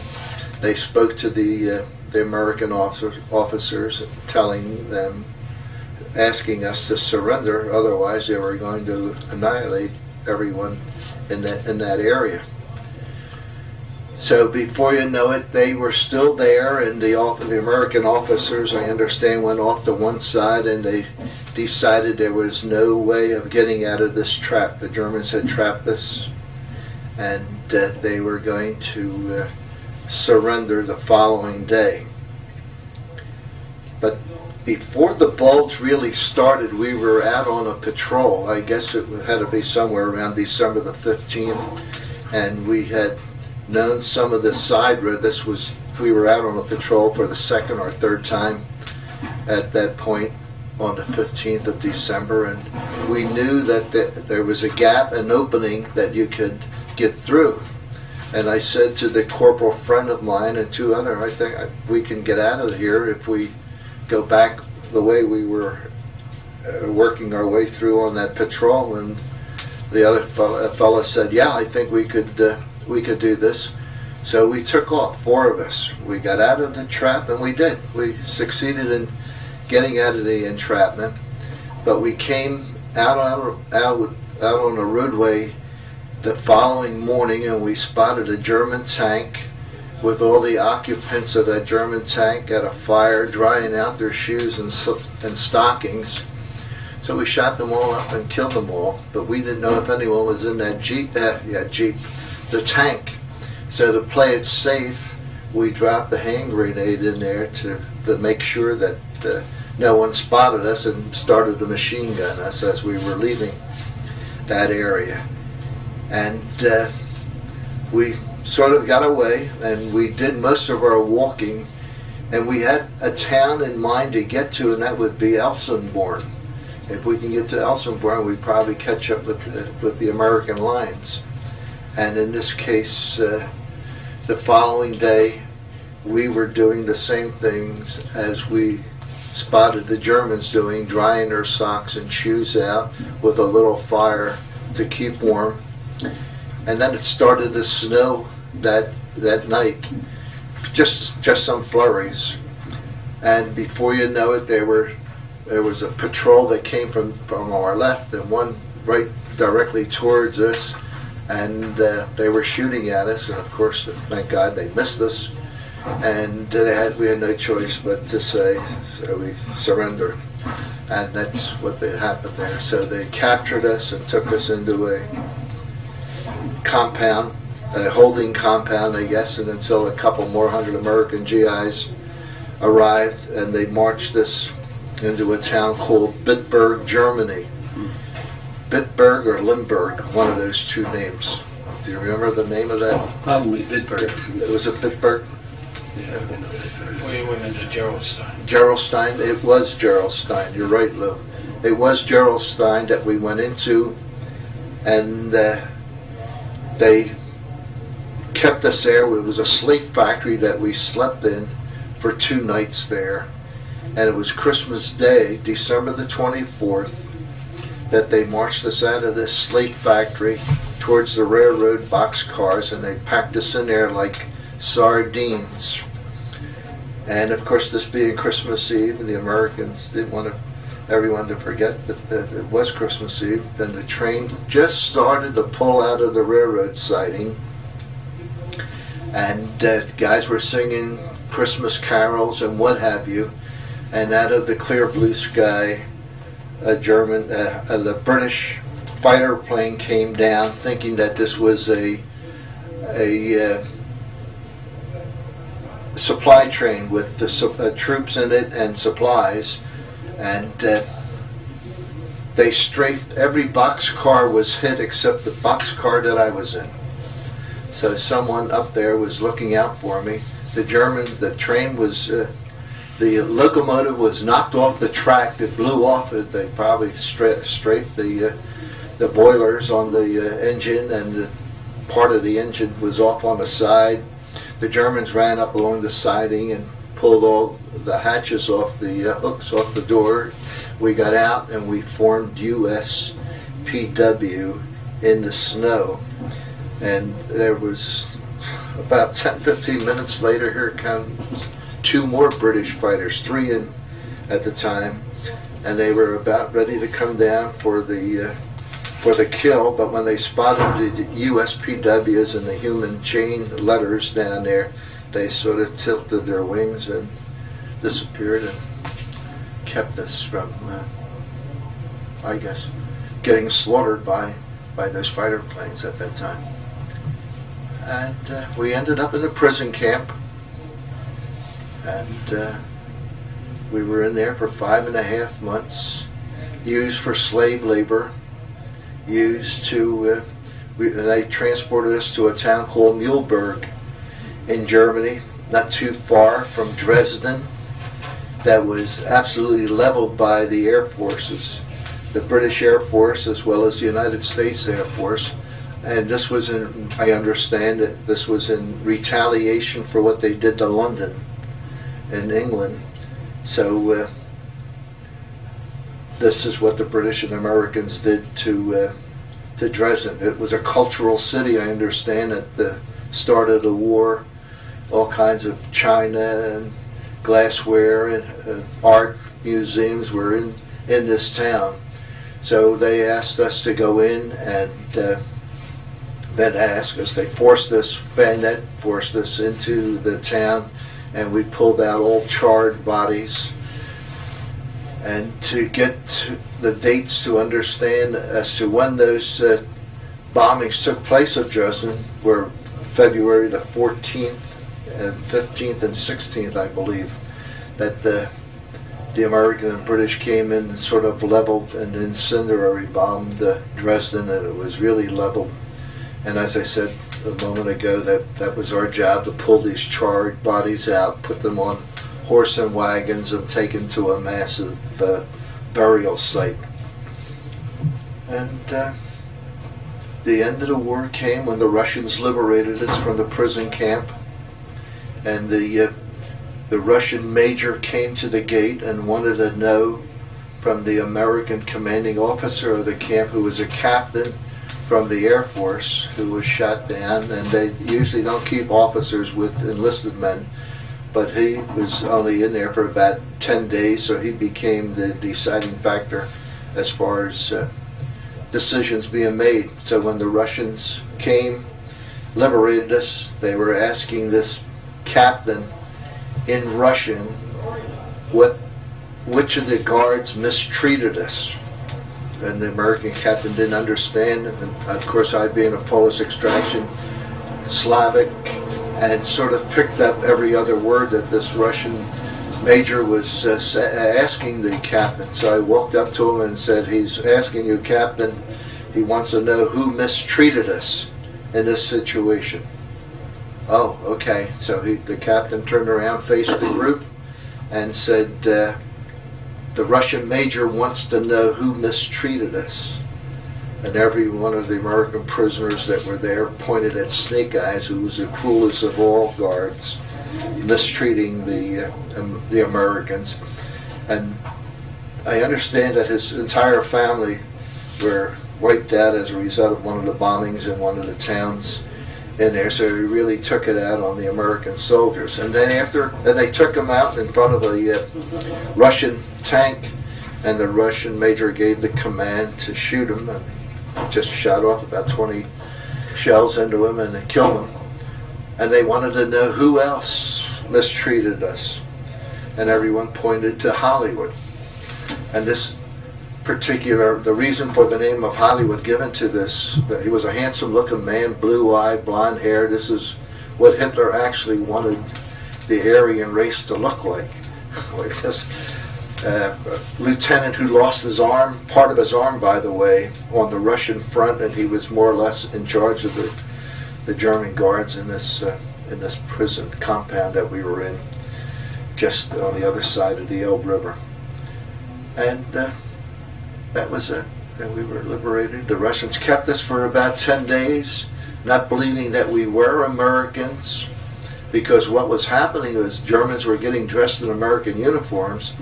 they spoke to the American officers, telling them, asking us to surrender, otherwise they were going to annihilate everyone in that area. So before you know it, they were still there, and the American officers, I understand, went off to one side, and they decided there was no way of getting out of this trap. The Germans had trapped us, and they were going to surrender the following day. But before the Bulge really started, we were out on a patrol. I guess it had to be somewhere around December the 15th, and we had known some of the side road. We were out on a patrol for the second or third time at that point on the 15th of December, and we knew that there was a gap, an opening that you could get through. And I said to the corporal friend of mine and two other, I think we can get out of here if we go back the way we were working our way through on that patrol. And the other fella said, yeah, I think we could do this. So we took off, four of us. We got out of the trap, and we did. We succeeded in getting out of the entrapment, but we came out on a roadway the following morning, and we spotted a German tank with all the occupants of that German tank at a fire, drying out their shoes and stockings. So we shot them all up and killed them all, but we didn't know if anyone was in that the tank. So to play it safe, we dropped the hand grenade in there to make sure that no one spotted us and started to machine gun us as we were leaving that area. And we sort of got away, and we did most of our walking, and we had a town in mind to get to, and that would be Elsenborn. If we can get to Elsenborn, we'd probably catch up with the American lines. And in this case, the following day, we were doing the same things as we spotted the Germans doing, drying their socks and shoes out with a little fire to keep warm. And then it started to snow that night, just some flurries. And before you know it, there was a patrol that came from our left, and one right directly towards us, and they were shooting at us, and of course, thank God they missed us, and we had no choice but to say, so we surrendered. And that's what happened there. So they captured us and took us into a compound, a holding compound, I guess, and until a couple more hundred American GIs arrived, and they marched us into a town called Bitburg, Germany. Bitburg or Limburg, one of those two names. Do you remember the name of that? Probably Bitburg. It was a Bitburg? Yeah. We went into Gerolstein. Gerolstein, it was Gerolstein, you're right, Lou. It was Gerolstein that we went into, and they kept us there. It was a slate factory that we slept in for 2 nights there, and it was Christmas Day, December the 24th, that they marched us out of this slate factory towards the railroad boxcars, and they packed us in there like sardines. And of course, this being Christmas Eve, and the Americans didn't want everyone to forget that it was Christmas Eve, then the train just started to pull out of the railroad siding, and guys were singing Christmas carols and what have you, and out of the clear blue sky, the British fighter plane came down, thinking that this was a supply train with the troops in it and supplies, and they strafed. Every boxcar was hit except the boxcar that I was in. So someone up there was looking out for me. The train was, the locomotive was knocked off the track. It blew off. They probably strafed the boilers on the engine, and part of the engine was off on the side. The Germans ran up along the siding and pulled all the hatches off, the hooks off the door. We got out and we formed USPW in the snow. And there was about 10-15 minutes later, here comes 2 more British fighters, 3 in at the time, and they were about ready to come down for for the kill, but when they spotted the USPWs and the human chain letters down there, they sort of tilted their wings and disappeared and kept us from, I guess, getting slaughtered by those fighter planes at that time. And we ended up in a prison camp, and we were in there for 5.5 months, used for slave labor, used to, they transported us to a town called Mühlberg in Germany, not too far from Dresden, that was absolutely leveled by the air forces, the British Air Force as well as the United States Air Force. And this was in, I understand that this was in retaliation for what they did to London in England. So this is what the British and Americans did to Dresden. It was a cultural city, I understand, at the start of the war. All kinds of china and glassware and art museums were in this town. So they asked us to go in, and then asked us, they forced us, bayonet forced us into the town, and we pulled out all charred bodies. And to get the dates to understand as to when those bombings took place at Dresden were February the 14th and 15th and 16th, I believe, that the American and British came in and sort of leveled and incendiary bombed Dresden, and it was really leveled. And as I said a moment ago, that was our job, to pull these charred bodies out, put them on horse and wagons, and take them to a massive burial site. And the end of the war came when the Russians liberated us from the prison camp, and the Russian major came to the gate and wanted to know from the American commanding officer of the camp, who was a captain from the Air Force, who was shot down. And they usually don't keep officers with enlisted men, but he was only in there for about 10 days, so he became the deciding factor as far as decisions being made. So when the Russians came, liberated us, they were asking this captain in Russian which of the guards mistreated us. And the American captain didn't understand, and of course I, being of Polish extraction, Slavic, and sort of picked up every other word that this Russian major was asking the captain. So I walked up to him and said, "He's asking you, Captain, he wants to know who mistreated us in this situation." "Oh, okay." So the captain turned around, faced the group, and said, "The Russian major wants to know who mistreated us." And every one of the American prisoners that were there pointed at Snake Eyes, who was the cruelest of all guards, mistreating the Americans. And I understand that his entire family were wiped out as a result of one of the bombings in one of the towns in there, so he really took it out on the American soldiers. And then they took him out in front of a Russian tank, and the Russian major gave the command to shoot him, and just shot off about 20 shells into him, and they killed him. And they wanted to know who else mistreated us, and everyone pointed to Hollywood. And this particular, the reason for the name of Hollywood given to this, he was a handsome looking man, blue eye, blonde hair. This is what Hitler actually wanted the Aryan race to look like. Like this lieutenant who lost his arm, part of his arm by the way, on the Russian front, and he was more or less in charge of the German guards in this prison compound that we were in, just on the other side of the Elbe River. And that was it. And we were liberated. The Russians kept us for about 10 days, not believing that we were Americans, because what was happening was Germans were getting dressed in American uniforms,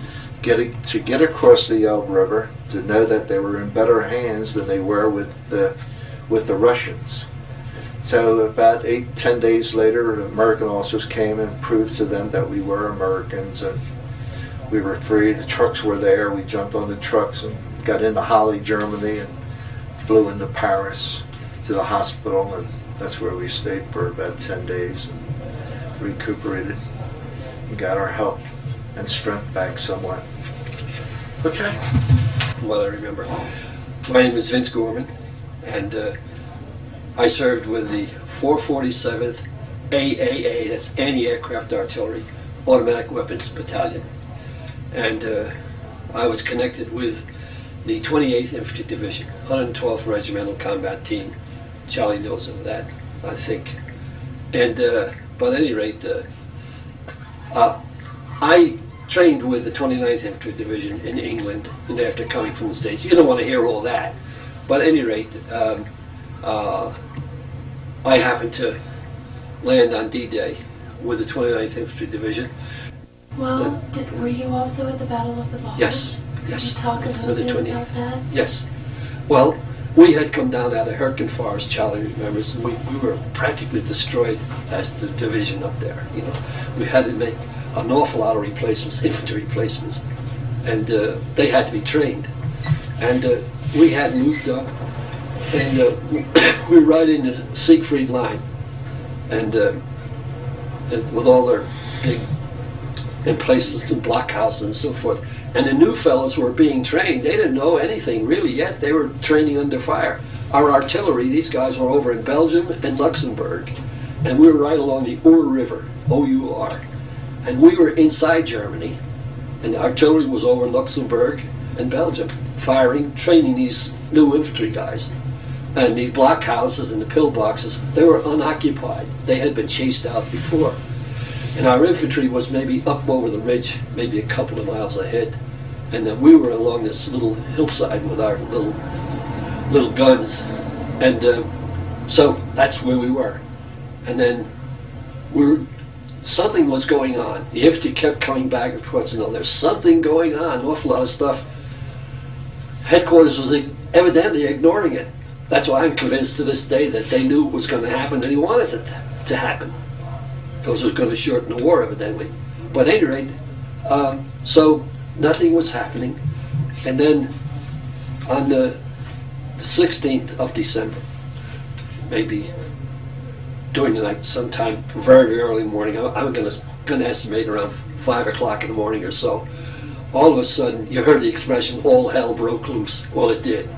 to get across the Elbe River, to know that they were in better hands than they were with the Russians. So about 8-10 days later, American officers came and proved to them that we were Americans, and we were free. The trucks were there. We jumped on the trucks and got into Halle, Germany, and flew into Paris to the hospital, and that's where we stayed for about 10 days and recuperated and got our health and strength back somewhat. Okay. What I remember. My name is Vince Gorman, and I served with the 447th AAA, that's Anti-Aircraft Artillery, Automatic Weapons Battalion. And I was connected with the 28th Infantry Division, 112th Regimental Combat Team. Charlie knows of that, I think. And but at any rate, I trained with the 29th Infantry Division in England, and after coming from the States. You don't want to hear all that. But at any rate, I happened to land on D-Day with the 29th Infantry Division. Well, were you also at the Battle of the Bulge? Yes, yes. Could you talk a little bit about that? Yes. Well, we had come down out of Hurtgen Forest, Charlie remembers, and we were practically destroyed as the division up there. You know, we had to make an awful lot of replacements, infantry replacements, and they had to be trained. And we had moved up, and we were right in the Siegfried line, and with all their big emplacements and blockhouses and so forth. And the new fellows were being trained. They didn't know anything really yet. They were training under fire. Our artillery, these guys were over in Belgium and Luxembourg, and we were right along the Our River, O-U-R. And we were inside Germany, and the artillery was over in Luxembourg and Belgium, firing, training these new infantry guys. And the blockhouses and the pillboxes, they were unoccupied. They had been chased out before. And our infantry was maybe up over the ridge, maybe a couple of miles ahead. And then we were along this little hillside with our little guns. And so that's where we were. And then something was going on. The infantry kept coming back and reports, there's something going on, an awful lot of stuff. Headquarters was evidently ignoring it. That's why I'm convinced to this day that they knew it was going to happen and they wanted it to happen. Because it was going to shorten the war, evidently. But at any rate, so nothing was happening. And then on the 16th of December, maybe during the night, sometime very, very early morning, I'm going to estimate around 5 o'clock in the morning or so, all of a sudden you heard the expression, all hell broke loose. Well, it did.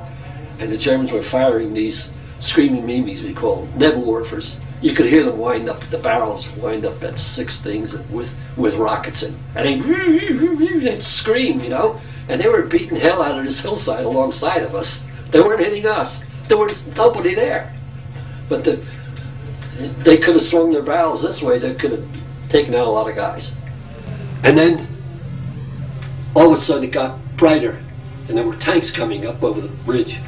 And the Germans were firing these screaming mimes, we call them, Nebelwerfers. You could hear them wind up, the barrels wind up at 6 things with rockets in. And they'd scream, and they were beating hell out of this hillside alongside of us. They weren't hitting us. There was nobody there. But they could have swung their barrels this way. They could have taken out a lot of guys. And then all of a sudden it got brighter, and there were tanks coming up over the bridge.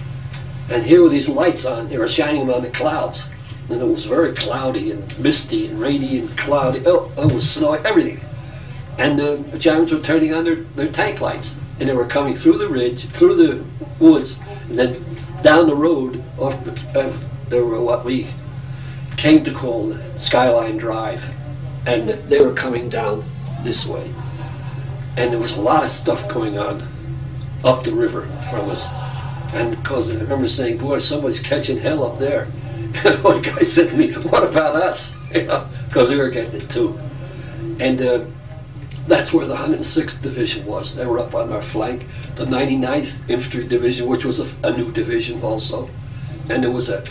And here were these lights on. They were shining them on the clouds. And it was very cloudy and misty and rainy and cloudy. Oh, it was snowing, everything. And the Germans were turning on their tank lights. And they were coming through the ridge, through the woods, and then down the road there were what we came to call the Skyline Drive. And they were coming down this way. And there was a lot of stuff going on up the river from us. And because I remember saying, boy, somebody's catching hell up there. And one guy said to me, what about us? Because they were getting it too. And that's where the 106th Division was. They were up on our flank. The 99th Infantry Division, which was a new division also. And there was a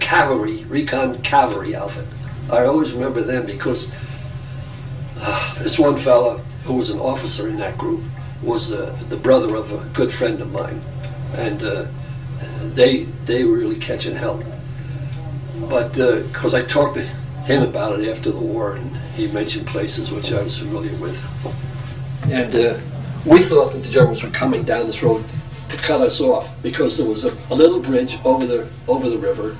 cavalry, recon cavalry outfit. I always remember them because this one fella who was an officer in that group was the brother of a good friend of mine. And they were really catching hell. But because I talked to him about it after the war, and he mentioned places which I was familiar with. And we thought that the Germans were coming down this road to cut us off because there was a little bridge over the river,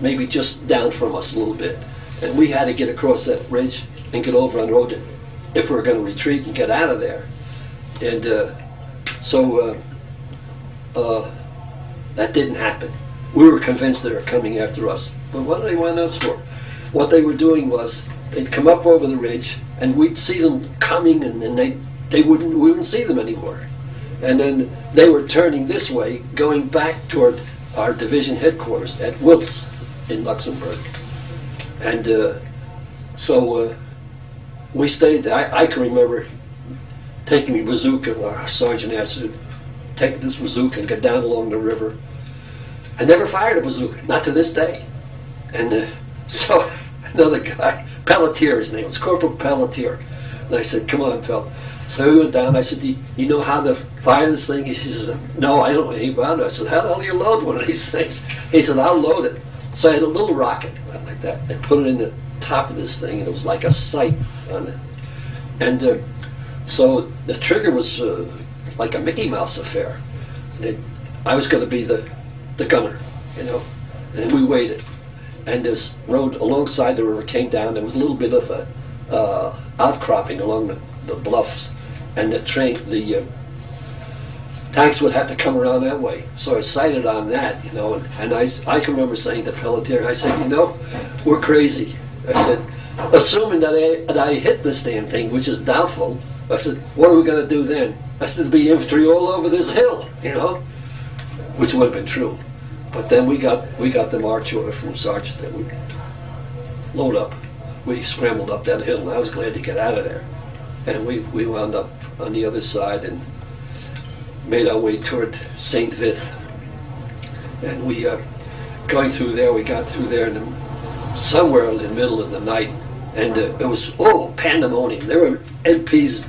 maybe just down from us a little bit. And we had to get across that bridge and get over on the road if we were going to retreat and get out of there. And so that didn't happen. We were convinced they were coming after us. But what did they want us for? What they were doing was they'd come up over the ridge and we'd see them coming, and then we wouldn't see them anymore. And then they were turning this way, going back toward our division headquarters at Wiltz in Luxembourg. And so we stayed. I can remember taking a bazooka. Our sergeant asked us to take this bazooka and get down along the river. I never fired a bazooka, not to this day. And so another guy, Pelletier, his name was Corporal Pelletier. And I said, come on, Pell. So we went down. I said, do you know how to fire this thing? He says, no, I don't know anything about it. I said, how the hell do you load one of these things? He said, I'll load it. So I had a little rocket like that. I put it in the top of this thing, and it was like a sight on it. And so the trigger was like a Mickey Mouse affair. And I was going to be the gunner, you know. And we waited. And this road alongside the river came down. There was a little bit of a outcropping along the bluffs, and the tanks would have to come around that way. So I sighted on that, you know, and I can remember saying to Pelletier, I said, you know, we're crazy. I said, assuming that I hit this damn thing, which is doubtful, I said, what are we going to do then? I said, there'd be infantry all over this hill, you know, which would have been true. But then we got the march order from Sergeant that we load up. We scrambled up that hill, and I was glad to get out of there. And we wound up on the other side and made our way toward St. Vith. And we, going through there, we got through there somewhere in the middle of the night, and it was, pandemonium. There were MPs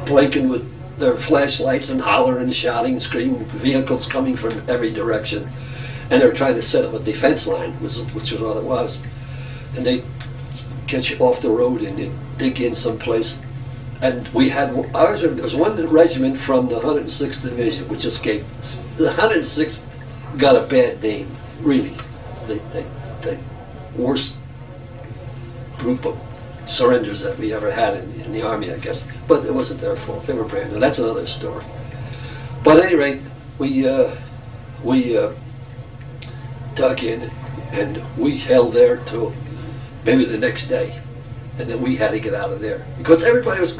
blinking with their flashlights and hollering and shouting and screaming, vehicles coming from every direction. And they were trying to set up a defense line, which was all it was. And they get you off the road and they dig in someplace. And we had there was one regiment from the 106th Division which escaped. The 106th got a bad name, really. The worst group of surrenders that we ever had in the Army, I guess. But it wasn't their fault. They were brand new. That's another story. But at any rate, we dug in and we held there till maybe the next day. And then we had to get out of there because everybody was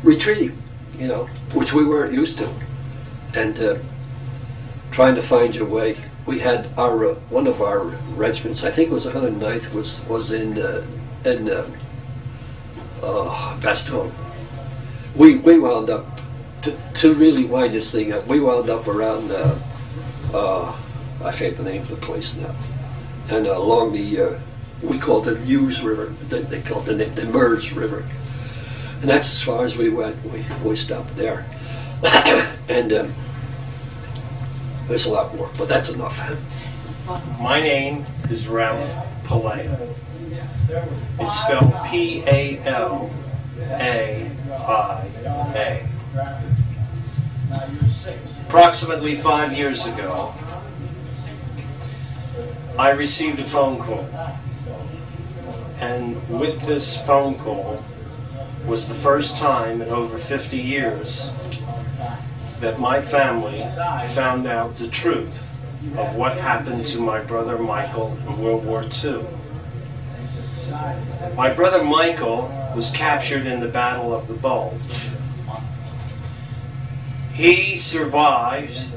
retreating, you know, which we weren't used to. And trying to find your way. We had our one of our regiments, I think it was 109th, was in Bastogne. We wound up to really wind this thing up. We wound up around I forget the name of the place now, and along the we called it Hughes River. They called it the Meuse River, and that's as far as we went. We stopped there, and there's a lot more, but that's enough. My name is Ralph Palaia. It's spelled P-A-L-A-I-A. Approximately 5 years ago, I received a phone call. And with this phone call was the first time in over 50 years that my family found out the truth of what happened to my brother Michael in World War II. My brother Michael was captured in the Battle of the Bulge. He survived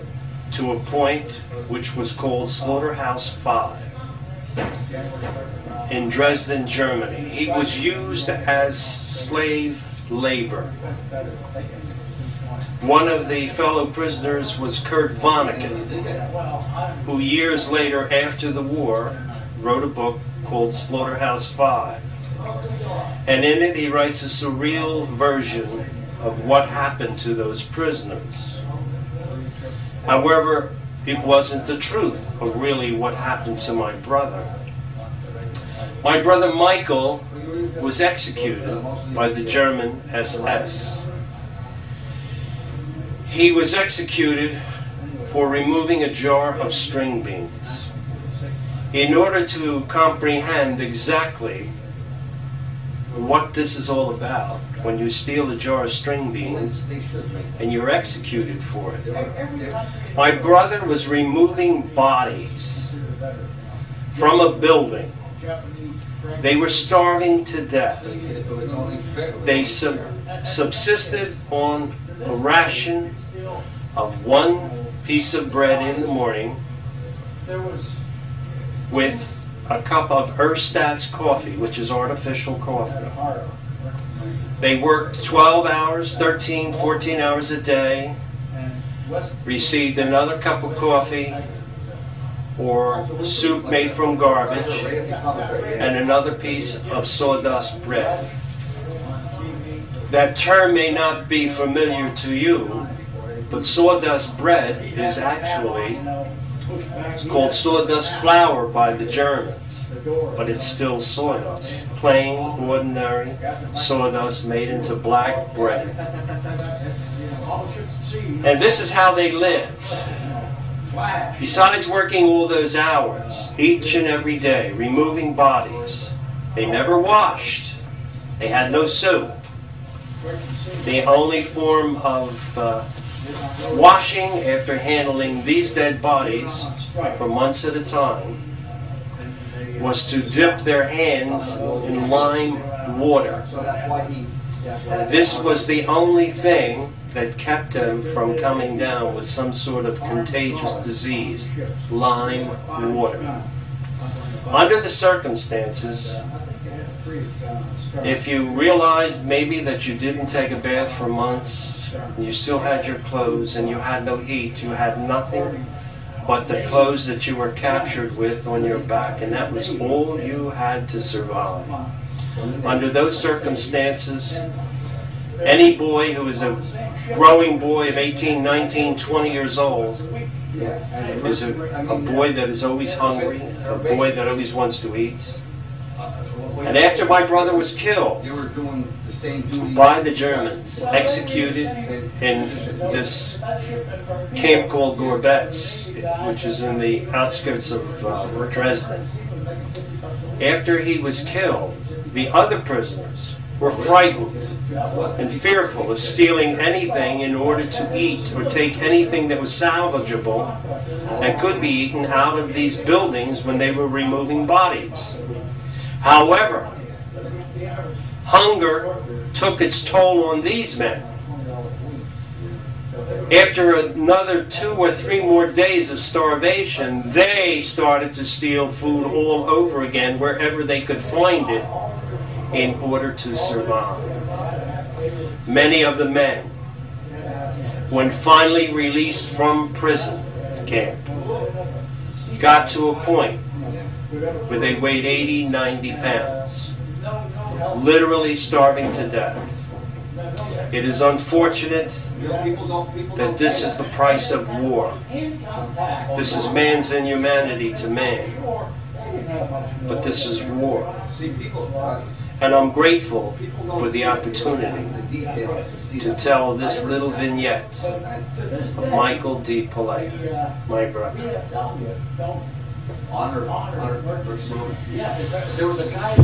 to a point which was called Slaughterhouse 5 in Dresden, Germany. He was used as slave labor. One of the fellow prisoners was Kurt Vonnegut, who years later after the war wrote a book called Slaughterhouse 5. And in it he writes a surreal version of what happened to those prisoners. However, it wasn't the truth of really what happened to my brother. My brother Michael was executed by the German SS. He was executed for removing a jar of string beans. In order to comprehend exactly what this is all about, when you steal a jar of string beans and you're executed for it. My brother was removing bodies from a building. They were starving to death. They subsisted on a ration of one piece of bread in the morning with a cup of Erstat's coffee, which is artificial coffee. They worked 12 hours, 13, 14 hours a day, received another cup of coffee or soup made from garbage, and another piece of sawdust bread. That term may not be familiar to you, but sawdust bread is actually, it's called sawdust flour by the Germans, but it's still sawdust. Plain, ordinary sawdust made into black bread. And this is how they lived. Besides working all those hours, each and every day, removing bodies, they never washed. They had no soap. The only form of washing after handling these dead bodies for months at a time was to dip their hands in lime water. This was the only thing that kept them from coming down with some sort of contagious disease, lime water. Under the circumstances, if you realized maybe that you didn't take a bath for months, and you still had your clothes and you had no heat, you had nothing but the clothes that you were captured with on your back, and that was all you had to survive. Under those circumstances, any boy who is a growing boy of 18, 19, 20 years old is a boy that is always hungry, a boy that always wants to eat. And after my brother was killed by the Germans, executed in this camp called Gorbetz, which is in the outskirts of Dresden, after he was killed, the other prisoners were frightened and fearful of stealing anything in order to eat or take anything that was salvageable and could be eaten out of these buildings when they were removing bodies. However, hunger took its toll on these men. After another 2 or 3 more days of starvation, they started to steal food all over again wherever they could find it in order to survive. Many of the men, when finally released from prison camp, got to a point where they weighed 80, 90 pounds, literally starving to death. It is unfortunate that this is the price of war. This is man's inhumanity to man. But this is war. And I'm grateful for the opportunity to tell this little vignette of Michael D. Pillay, my brother. There was a guy